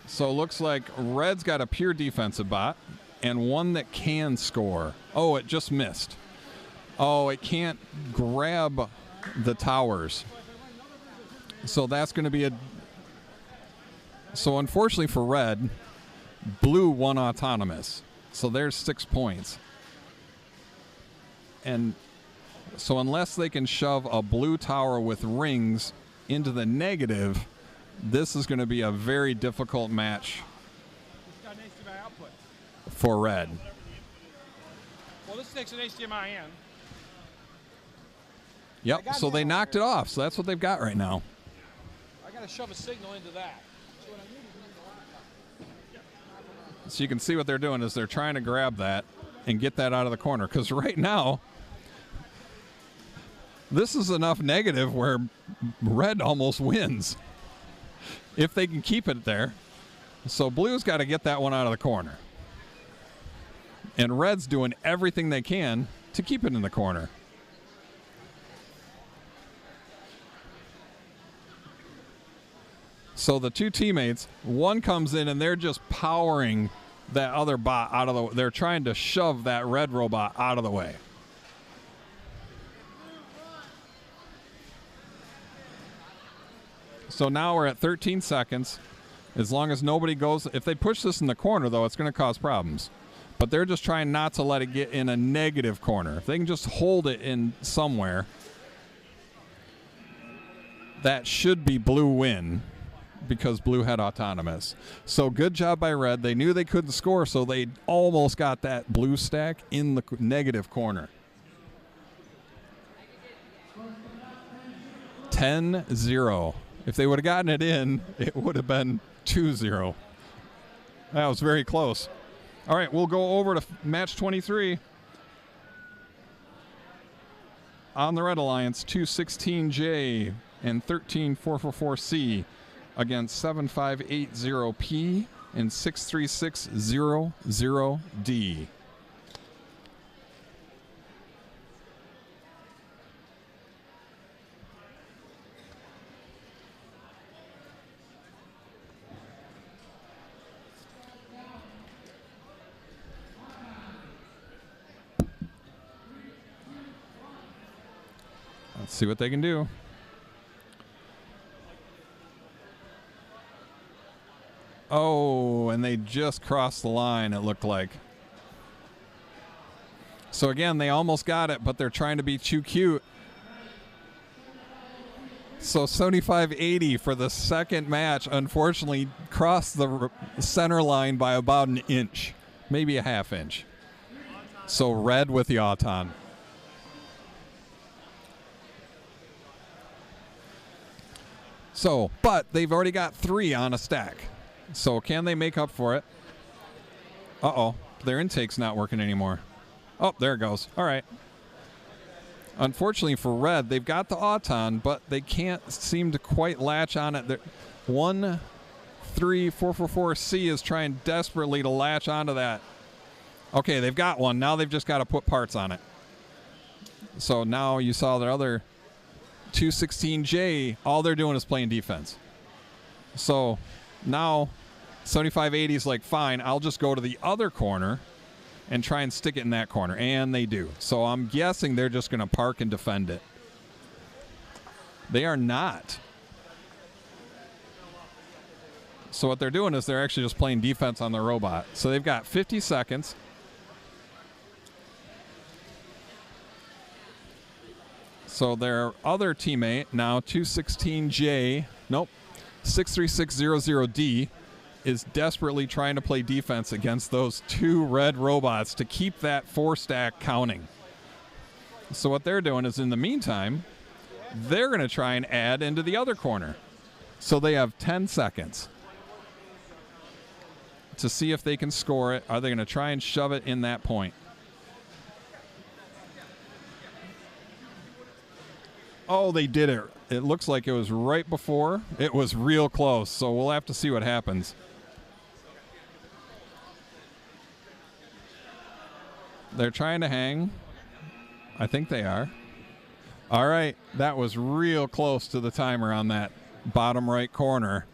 So it looks like red's got a pure defensive bot and one that can score. Oh, it just missed. Oh, it can't grab the towers. So that's going to be a... So unfortunately for red, blue won autonomous. So there's 6 points. And so unless they can shove a blue tower with rings into the negative, this is going to be a very difficult match for red. Well, this takes an HDMI in. Yep, so they knocked it off. So that's what they've got right now. I got to shove a signal into that. So you can see what they're doing is they're trying to grab that and get that out of the corner. Because right now, this is enough negative where red almost wins if they can keep it there. So blue's got to get that one out of the corner. And red's doing everything they can to keep it in the corner. So the two teammates, one comes in and they're just powering that other bot out of the way. They're trying to shove that red robot out of the way. So now we're at 13 seconds. As long as nobody goes, if they push this in the corner, though, it's going to cause problems. But they're just trying not to let it get in a negative corner. If they can just hold it in somewhere, that should be blue win, because blue had autonomous. So good job by red. They knew they couldn't score, so they almost got that blue stack in the negative corner. 10-0. If they would have gotten it in, it would have been 2-0. That was very close. All right, we'll go over to match 23. On the Red Alliance, 216J and 13444C against 7580P and 63600D. Let's see what they can do. Oh, and they just crossed the line, it looked like. So again, they almost got it, but they're trying to be too cute. So 7580 for the second match, unfortunately, crossed the center line by about an inch, maybe a half inch. So red with the auton. So, but they've already got 3 on a stack. So can they make up for it? Uh-oh, their intake's not working anymore. Oh, there it goes. All right. Unfortunately for red, they've got the auton, but they can't seem to quite latch on it. 13444C is trying desperately to latch onto that. Okay, they've got one. Now they've just got to put parts on it. So now you saw their other 216J, all they're doing is playing defense. So now 7580 is like, fine, I'll just go to the other corner and try and stick it in that corner. And they do. So I'm guessing they're just going to park and defend it. They are not. So what they're doing is they're actually just playing defense on their robot. So they've got 50 seconds. So their other teammate, now 216J, nope, 63600D, is desperately trying to play defense against those 2 red robots to keep that 4 stack counting. So what they're doing is, in the meantime, they're going to try and add into the other corner. So they have 10 seconds to see if they can score it. Are they going to try and shove it in that point? Oh, they did it. It looks like it was right before. It was real close, so we'll have to see what happens. They're trying to hang. I think they are. All right, that was real close to the timer on that bottom right corner.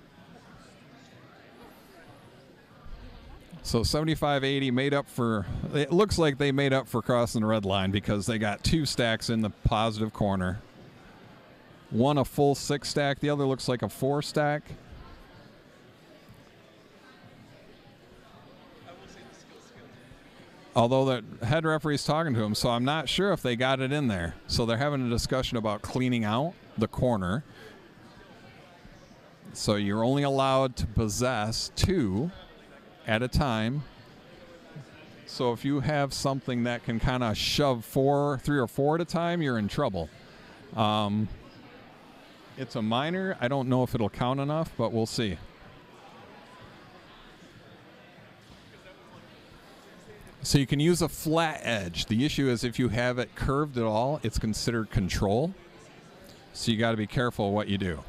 So 7580 made up for, it looks like they made up for crossing the red line, because they got 2 stacks in the positive corner. One a full 6 stack, the other looks like a 4 stack. Although the head referee's talking to him, so I'm not sure if they got it in there. So they're having a discussion about cleaning out the corner. So you're only allowed to possess 2 at a time. So if you have something that can kind of shove 3 or 4 at a time, you're in trouble. It's a minor. I don't know if it'll count enough, but we'll see. So you can use a flat edge. The issue is, if you have it curved at all, it's considered control. So you got to be careful what you do.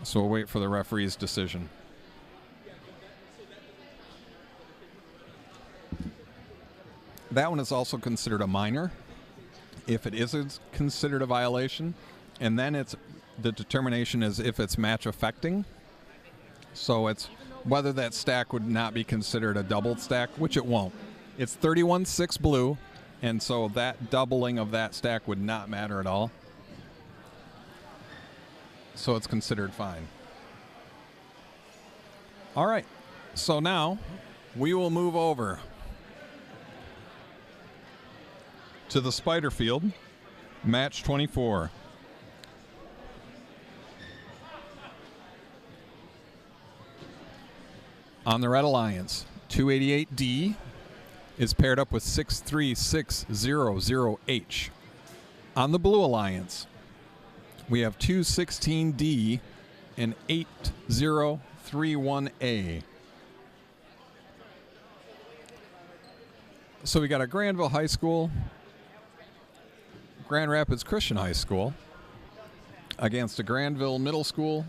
So we'll wait for the referee's decision. That one is also considered a minor if it is considered a violation. And then the determination is if it's match affecting. So it's whether that stack would not be considered a doubled stack, which it won't. It's 31-6 blue, and so that doubling of that stack would not matter at all. So it's considered fine. All right, so now we will move over to the spider field, match 24. On the Red Alliance, 288D is paired up with 63600H. On the Blue Alliance, we have 216D and 8031A. So we got a Grandville High School, Grand Rapids Christian High School against a Grandville Middle School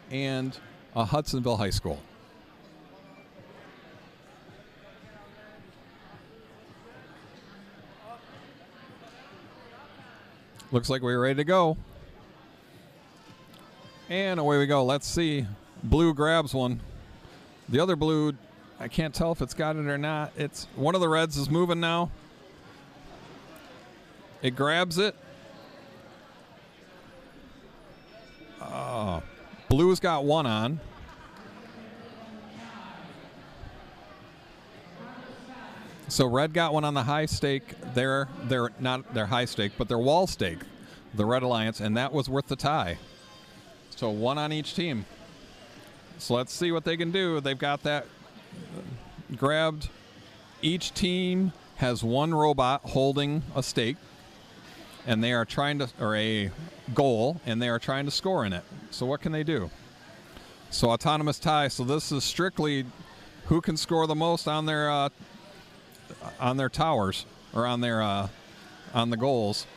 and a Hudsonville High School. Looks like we're ready to go. And away we go. Let's see. Blue grabs one. The other blue, I can't tell if it's got it or not. It's one of the reds is moving now. It grabs it. Blue's got one on. So red got one on the high stake. They're not their high stake, but their wall stake, the Red Alliance, and that was worth the tie. So one on each team. So let's see what they can do. They've got that grabbed. Each team has one robot holding a stake, and they are trying to, or a goal, and they are trying to score in it. So what can they do? So autonomous tie. So this is strictly who can score the most on their towers, or on their on the goals.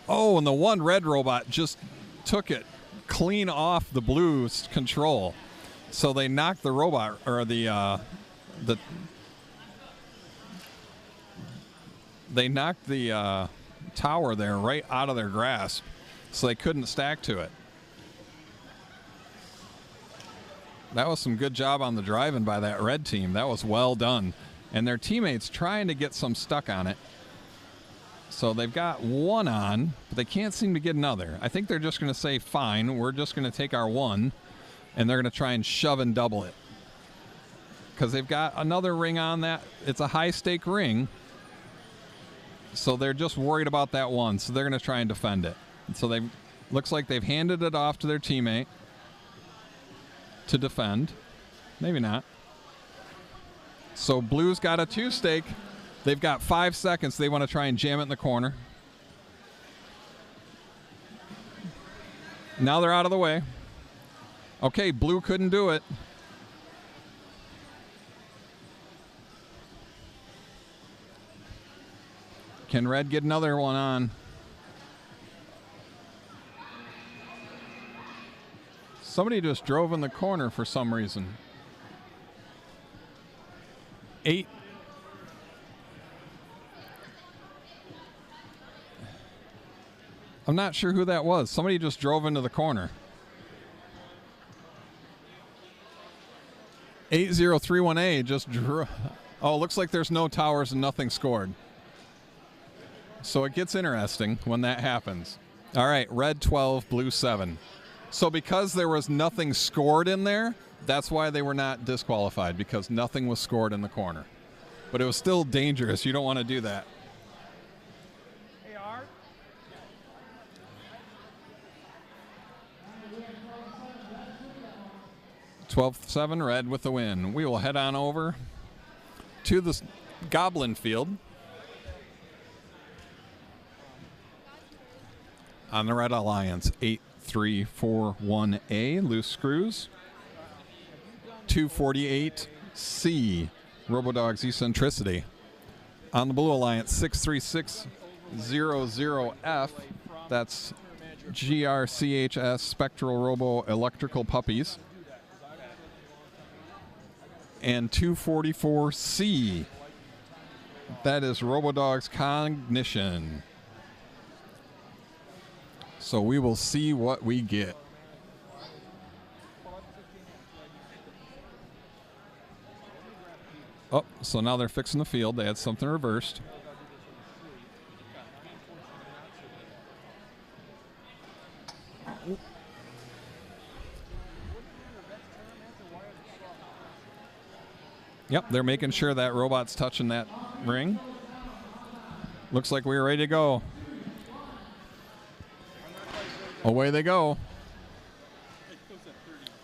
Oh, and the one red robot just took it clean off the blues' control. So they knocked the robot, or they knocked the tower there right out of their grasp, so they couldn't stack to it. That was some good job on the driving by that red team. That was well done. And their teammates trying to get some stuck on it. So they've got one on, but they can't seem to get another. I think they're just going to say, fine, we're just going to take our one, and they're going to try and shove and double it. Because they've got another ring on that. It's a high-stake ring. So they're just worried about that one, so they're going to try and defend it. And so looks like they've handed it off to their teammate to defend. Maybe not. So blue's got a two stake. They've got 5 seconds. They want to try and jam it in the corner. Now they're out of the way. Okay, blue couldn't do it. Can red get another one on? Somebody just drove in the corner for some reason. 8. I'm not sure who that was. Somebody just drove into the corner. 8031A just drew. Oh, looks like there's no towers and nothing scored. So it gets interesting when that happens. All right, red 12, blue 7. So because there was nothing scored in there, that's why they were not disqualified, because nothing was scored in the corner. But it was still dangerous. You don't want to do that. Hey, Art. 12-7, red with the win. We will head on over to the Goblin Field. On the Red Alliance, 8341A, loose screws. 248C, Robodog's eccentricity. On the Blue Alliance, 63600F, that's GRCHS Spectral Robo Electrical Puppies. And 244C, That is Robodog's Cognition. So we will see what we get. Oh, so now they're fixing the field. They had something reversed. Yep, they're making sure that robot's touching that ring. Looks like we're ready to go. Away they go.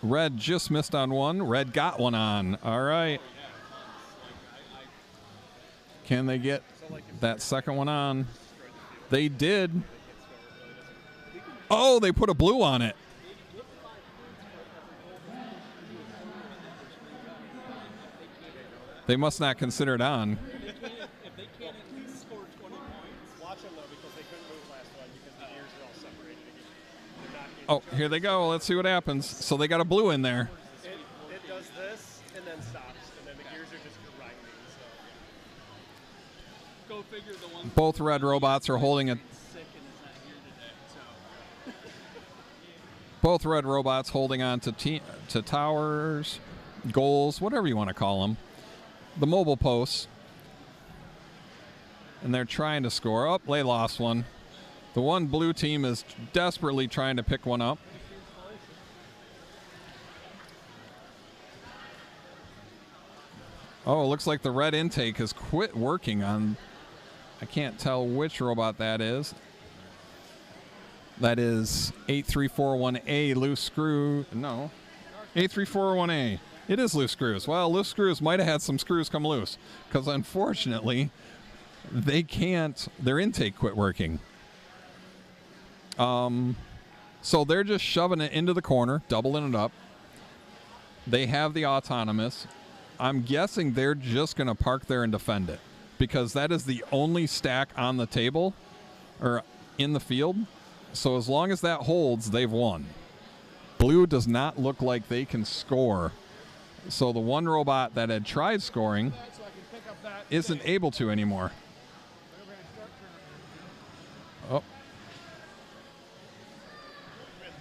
Red just missed on one. Red got one on. All right. Can they get that second one on? They did. Oh, they put a blue on it. They must not consider it on. If they can't at least score 20 points, watch them though, because they couldn't move last one because the ears are all separated again. Oh, here they go. Let's see what happens. So they got a blue in there. It does this and then stops, and then the gears are just grinding. So. Go figure the one. Both red robots are holding it. Sick and is not here today. So. Both red robots holding on to towers, goals, whatever you want to call them. The mobile posts. And they're trying to score. Oh, they lost one. The one blue team is desperately trying to pick one up. Oh, it looks like the red intake has quit working on... I can't tell which robot that is. That is 8341A loose screw. No. 8341A. It is loose screws. Well, loose screws might have had some screws come loose because unfortunately they can't, their intake quit working. So they're just shoving it into the corner, doubling it up. They have the autonomous. I'm guessing they're just going to park there and defend it because that is the only stack on the table or in the field. So as long as that holds, they've won. Blue does not look like they can score. So the one robot that had tried scoring isn't able to anymore. Oh.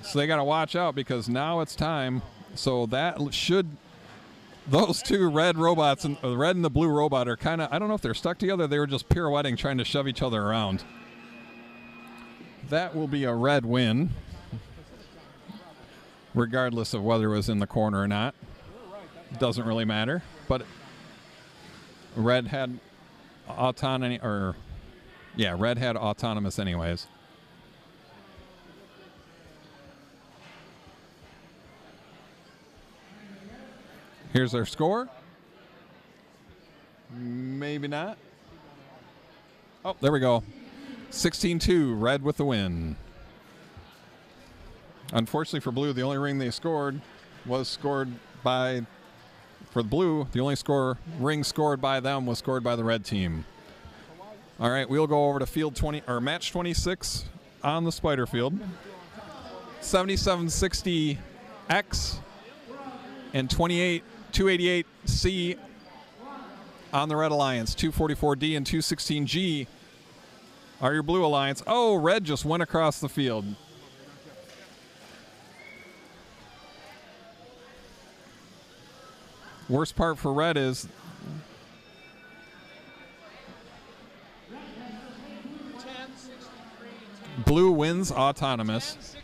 So they got to watch out because now it's time. So that should... Those two red robots, and the red and the blue robot are kind of... I don't know if they're stuck together. They were just pirouetting, trying to shove each other around. That will be a red win, regardless of whether it was in the corner or not. Doesn't really matter, but red had autonomy, or yeah, red had autonomous anyways. Here's their score. Maybe not. Oh, there we go. 16-2, red with the win. Unfortunately for blue, the only ring they scored was scored by... For the blue, the only ring scored by them was scored by the red team. All right, we'll go over to field 20 or match 26 on the spider field. 7760X and 288C on the red alliance. 244D and 216G are your blue alliance. Oh, red just went across the field. Worst part for red is blue wins autonomous.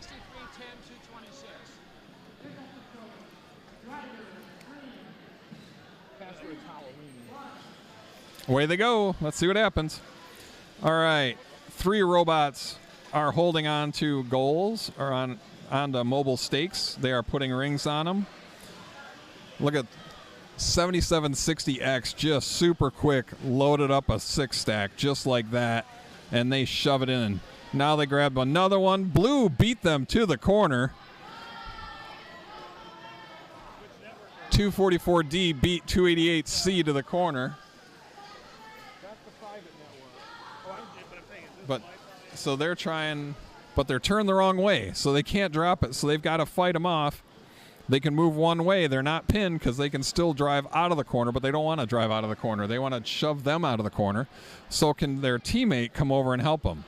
10-63-10-226. Away they go. Let's see what happens. All right. 3 robots are holding on to goals or on the mobile stakes. They are putting rings on them. Look at 7760X, just super quick, loaded up a 6-stack just like that, and they shove it in. Now they grab another one. Blue beat them to the corner. 244D beat 288C to the corner. But so they're trying, but they're turned the wrong way, so they can't drop it. So they've got to fight them off. They can move one way. They're not pinned because they can still drive out of the corner, but they don't want to drive out of the corner. They want to shove them out of the corner. So can their teammate come over and help them?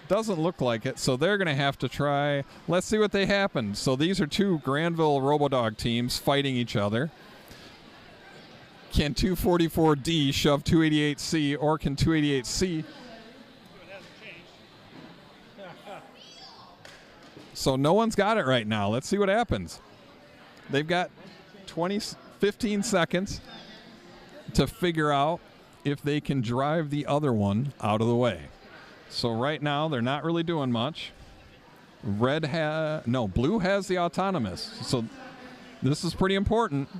Doesn't look like it, so they're going to have to try. Let's see what they happen. So these are two Grandville Robodog teams fighting each other. Can 244D shove 288C, or can 288C? So no one's got it right now. Let's see what happens. They've got 15 seconds to figure out if they can drive the other one out of the way. So right now they're not really doing much. Blue has the autonomous. So this is pretty important.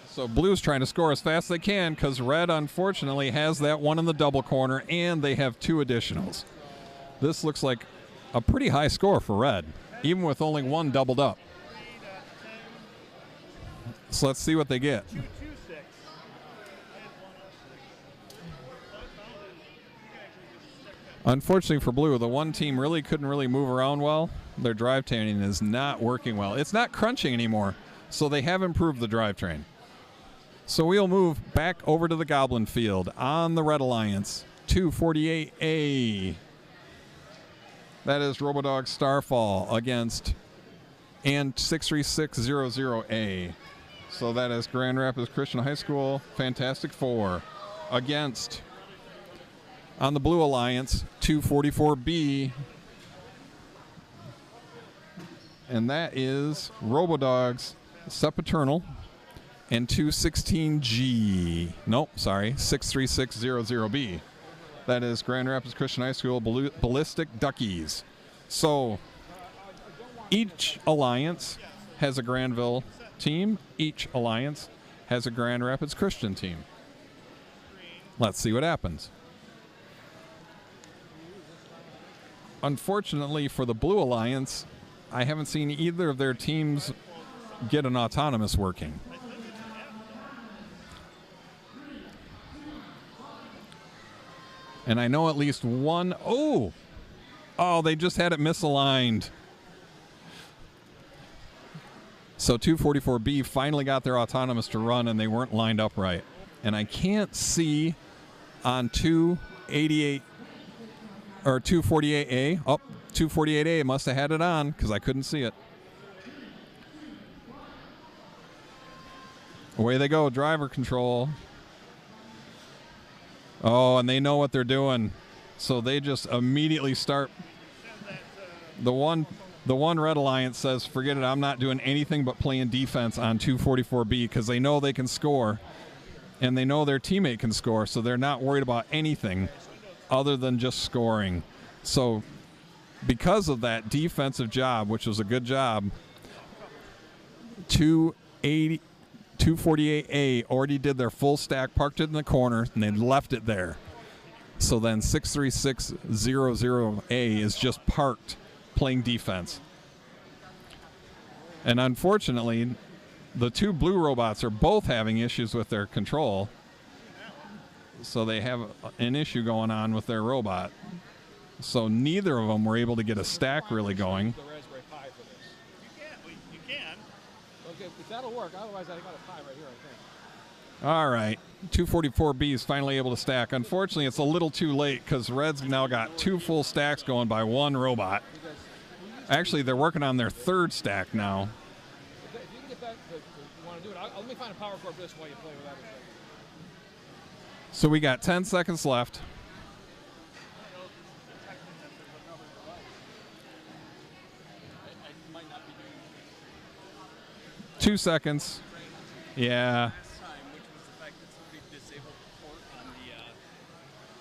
So Blue's trying to score as fast as they can because Red, unfortunately, has that one in the double corner, and they have two additionals. This looks like a pretty high score for Red, even with only one doubled up. So let's see what they get. Unfortunately for Blue, the one team really couldn't move around well. Their drivetrain is not working well. It's not crunching anymore, so they have improved the drivetrain. So we'll move back over to the Goblin field on the Red Alliance. 248A. That is Robodog Starfall against and 63600A. So that is Grand Rapids Christian High School Fantastic Four against, on the Blue Alliance, 244B. And that is Robodogs Sepaternal and 216G. Nope, sorry, 63600B. That is Grand Rapids Christian High School Ballistic Duckies. So each alliance has a Grandville team. Each alliance has a Grand Rapids Christian team. Let's see what happens. Unfortunately for the Blue Alliance, I haven't seen either of their teams get an autonomous working. And I know at least one. Oh, they just had it misaligned. So 244B finally got their autonomous to run, and they weren't lined up right. And I can't see on 288 or 248A. Oh, 248A must have had it on because I couldn't see it. Away they go, driver control. Oh, and they know what they're doing. So they just immediately start. The one Red Alliance says, forget it, I'm not doing anything but playing defense on 244B because they know they can score and they know their teammate can score, so they're not worried about anything other than just scoring. So because of that defensive job, which was a good job, 248A already did their full stack, parked it in the corner, and they left it there. So then 63600A is just parked playing defense. And unfortunately, the two blue robots are both having issues with their control. So they have an issue going on with their robot. So neither of them were able to get a stack really going. The Raspberry Pi for this. You can. Okay, if that'll work. Otherwise, I got a Pi right here, I think. All right. 244B is finally able to stack. Unfortunately, it's a little too late because Red's now got two full stacks going by one robot. Actually, they're working on their third stack now. If you can get that, you want to do it, let me find a power cord for this while you play with that. So we got 10 seconds left. I might not be doing 2 seconds. Yeah. last time, which was the fact that somebody disabled the port on the,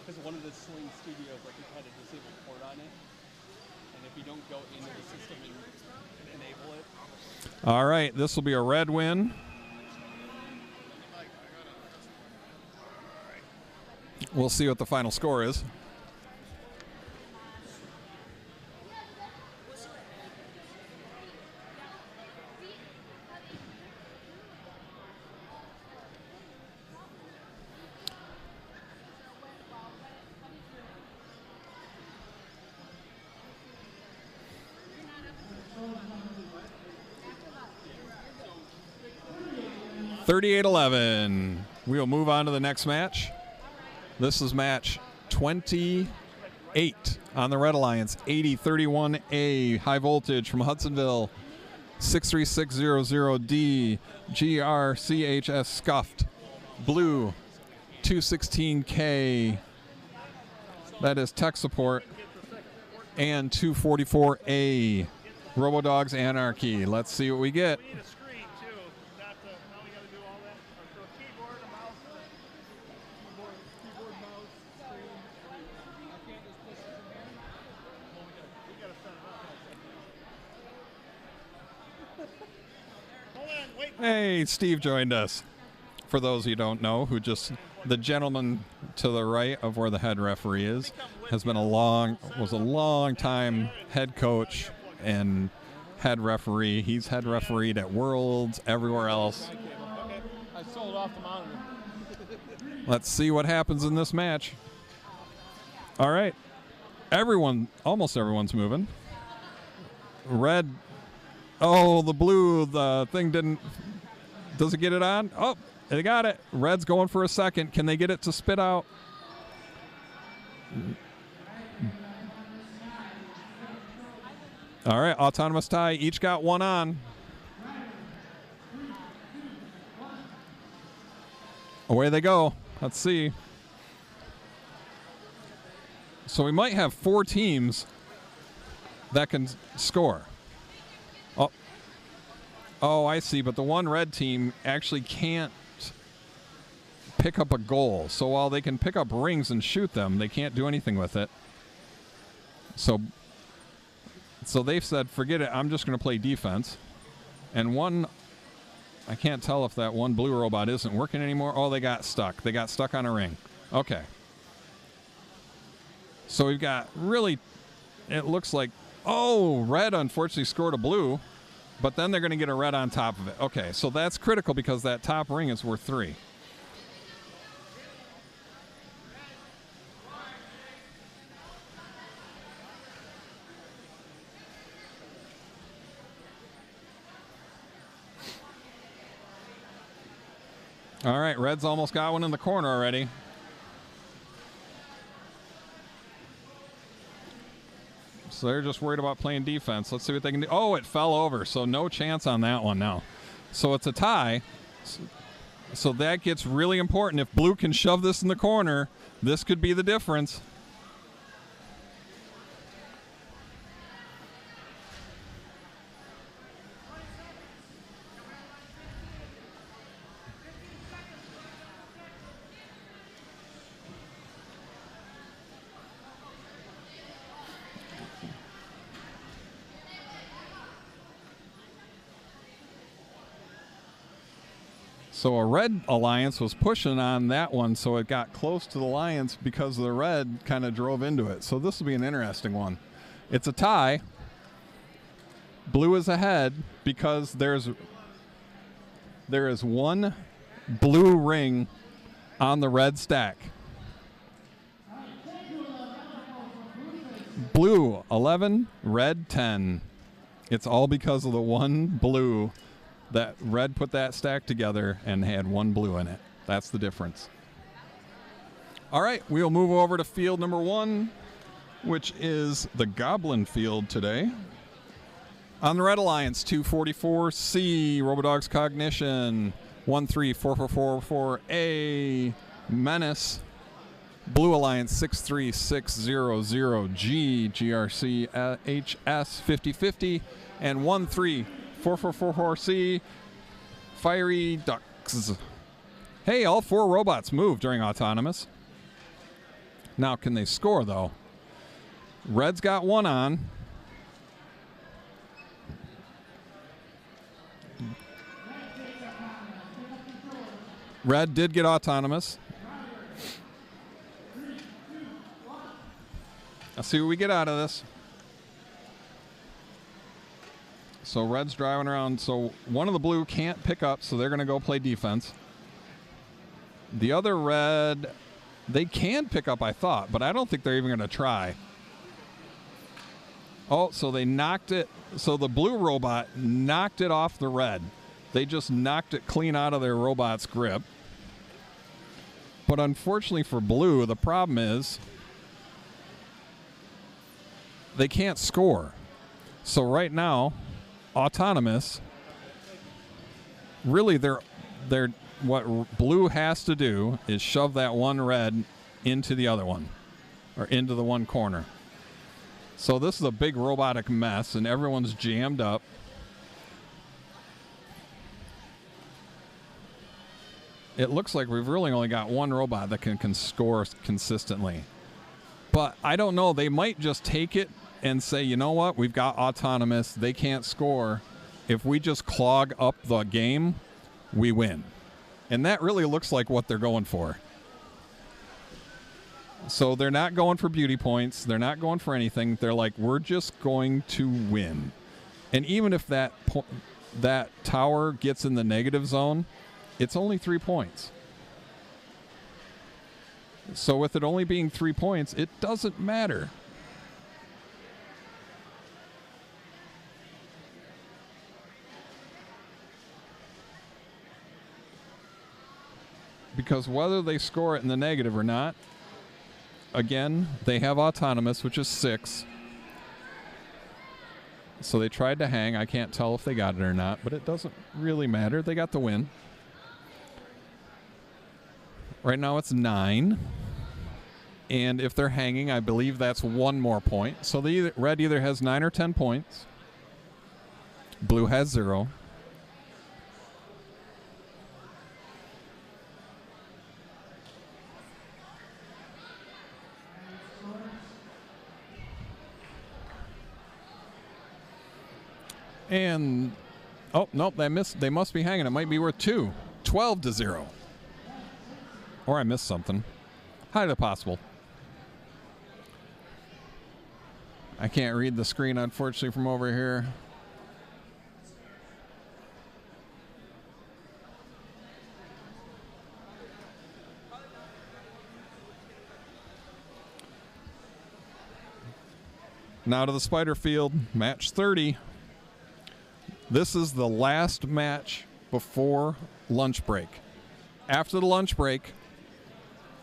because one of the Sling Studios, like, it had a disabled port on it. And if you don't go into the system and enable it. All right. This will be a Red win. We'll see what the final score is. 38-11. We will move on to the next match. This is match 28 on the Red Alliance. 8031A, high voltage from Hudsonville. 63600D, GRCHS scuffed. Blue, 216K. That is tech support. And 244A, Robodogs Anarchy. Let's see what we get. Hey, Steve joined us. For those who don't know, the gentleman to the right of where the head referee is, was a long time head coach and head referee. He's head refereed at Worlds, everywhere else. I sold off the monitor. Let's see what happens in this match. All right. Almost everyone's moving. Red. Oh, the blue, the thing didn't. Does it get it on? Oh, they got it. Red's going for a second. Can they get it to spit out? All right, autonomous tie. Each got one on. Away they go. Let's see. So we might have 4 teams that can score. Oh, I see. But the one red team actually can't pick up a goal. So while they can pick up rings and shoot them, they can't do anything with it. So they've said, forget it. I'm just going to play defense. And I can't tell if that one blue robot isn't working anymore. Oh, they got stuck. They got stuck on a ring. Okay. So we've got it looks like, red unfortunately scored a blue. But then they're going to get a red on top of it. Okay, so that's critical because that top ring is worth 3. All right, red's almost got one in the corner already. So they're just worried about playing defense. Let's see what they can do. Oh, it fell over, so no chance on that one now. So it's a tie. So that gets really important. If blue can shove this in the corner, this could be the difference. So a red alliance was pushing on that one, so it got close to the alliance because the red kind of drove into it. So this will be an interesting one. It's a tie. Blue is ahead because there is one blue ring on the red stack. Blue 11, red 10. It's all because of the one blue. That red put that stack together and had one blue in it. That's the difference. All right, we'll move over to field number 1, which is the Goblin field today. On the Red Alliance, 244C, Robodogs Cognition, 134444A, Menace. Blue Alliance, 63600G, GRC HS 5050, and 134444C, Fiery Ducks. Hey, all 4 robots moved during autonomous. Now, can they score, though? Red's got one on. Red did get autonomous. Let's see what we get out of this. So red's driving around. So one of the blue can't pick up, so they're going to go play defense. The other red, they can pick up, I thought, but I don't think they're even going to try. Oh, so they knocked it. So the blue robot knocked it off the red. They just knocked it clean out of their robot's grip. But unfortunately for Blue, the problem is they can't score. So right now, Autonomous, really what Blue has to do is shove that one red into the other one, or into the one corner. So this is a big robotic mess, and everyone's jammed up. It looks like we've really only got one robot that can score consistently. But I don't know. They might just take it and say, you know what? We've got Autonomous. They can't score. If we just clog up the game, we win. And that really looks like what they're going for. So they're not going for beauty points. They're not going for anything. They're like, we're just going to win. And even if that tower gets in the negative zone, it's only 3 points. So with it only being 3 points, it doesn't matter. Because whether they score it in the negative or not, again, they have Autonomous, which is 6. So they tried to hang. I can't tell if they got it or not, but it doesn't really matter. They got the win. Right now it's 9. And if they're hanging, I believe that's 1 more point. So red either has 9 or 10 points. Blue has 0. And, oh, nope, they missed. They must be hanging. It might be worth 2. 12-0. Or I missed something. Highly possible. I can't read the screen, unfortunately, from over here. Now to the spider field, match 30. This is the last match before lunch break. After the lunch break,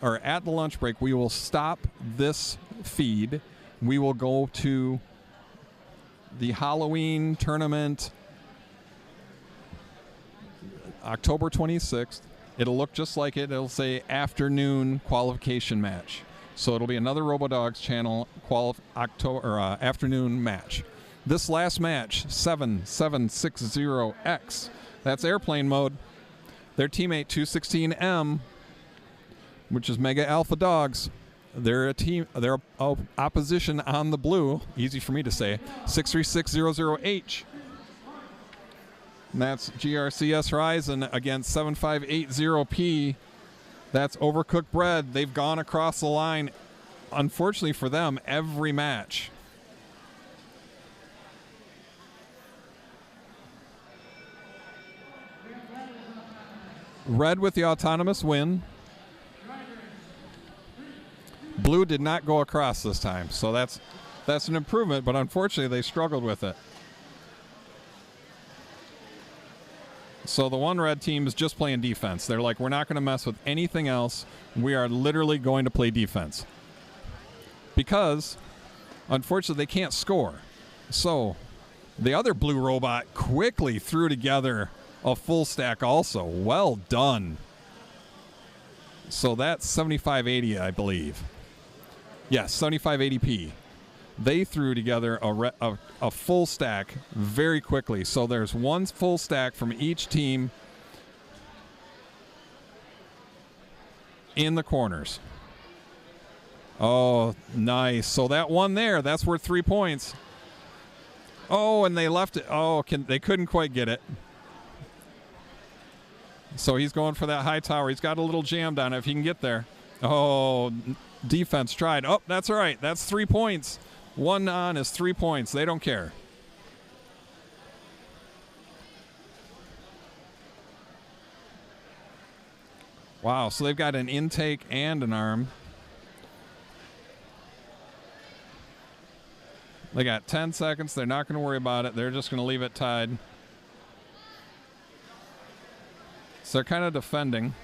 or at the lunch break, we will stop this feed. We will go to the Halloween tournament October 26th. It'll look just like it. It'll say afternoon qualification match. So it'll be another RoboDogs channel afternoon match. This last match, 7760X, that's airplane mode. Their teammate 216M, which is Mega Alpha Dogs, they're opposition on the blue, easy for me to say, 63600H. And that's GRCS Horizon against 7580P. That's Overcooked Bread. They've gone across the line, unfortunately for them, every match. Red with the Autonomous win. Blue did not go across this time, so that's an improvement, but unfortunately they struggled with it. So the one red team is just playing defense. They're like, we're not going to mess with anything else. We are literally going to play defense. Because, unfortunately, they can't score. So the other blue robot quickly threw together a full stack also. Well done. So that's 7580, I believe. Yes, 7580p. They threw together a full stack very quickly. So there's one full stack from each team in the corners. Oh, nice. So that one there, that's worth 3 points. Oh, and they left it. Oh, they couldn't quite get it. So he's going for that high tower. He's got a little jammed on it if he can get there. Oh, defense tried. Oh, that's all right. That's 3 points. One on is 3 points. They don't care. Wow, so they've got an intake and an arm. They got 10 seconds. They're not going to worry about it. They're just going to leave it tied. So they're kind of defending.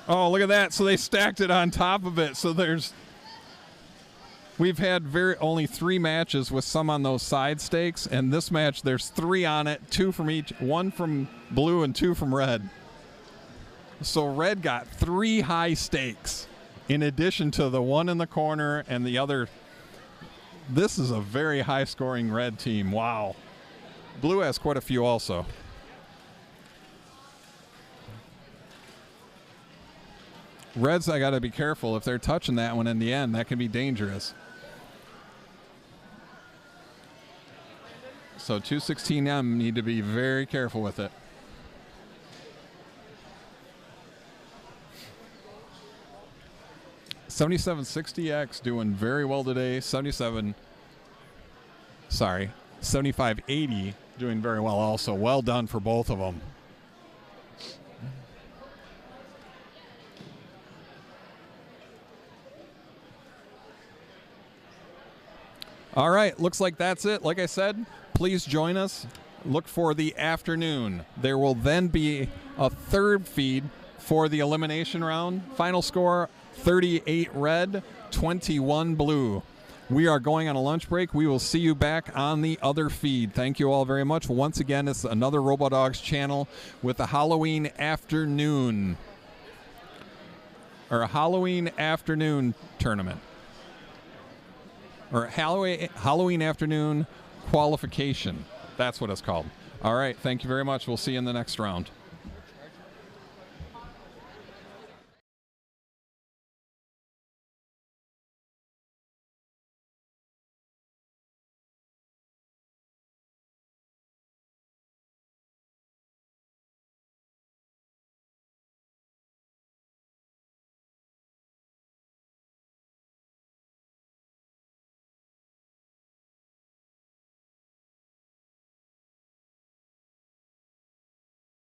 Oh, look at that. So they stacked it on top of it. So we've had only 3 matches with some on those side stakes, and this match there's 3 on it, 2 from each, 1 from blue and 2 from red. So red got 3 high stakes in addition to the 1 in the corner and the other. This is a very high scoring red team. Wow. Blue has quite a few also. Reds, I got to be careful. If they're touching that one in the end, that can be dangerous. So 216M need to be very careful with it. $7760X doing very well today. 7580 doing very well also. Well done for both of them. All right, looks like that's it. Like I said, please join us. Look for the afternoon. There will then be a 3rd feed for the elimination round. Final score, 38 red, 21 blue. We are going on a lunch break. We will see you back on the other feed. Thank you all very much. Once again, it's another RoboDogs channel with the Halloween afternoon, or a Halloween afternoon tournament. Or Halloween afternoon qualification. That's what it's called. All right. Thank you very much. We'll see you in the next round.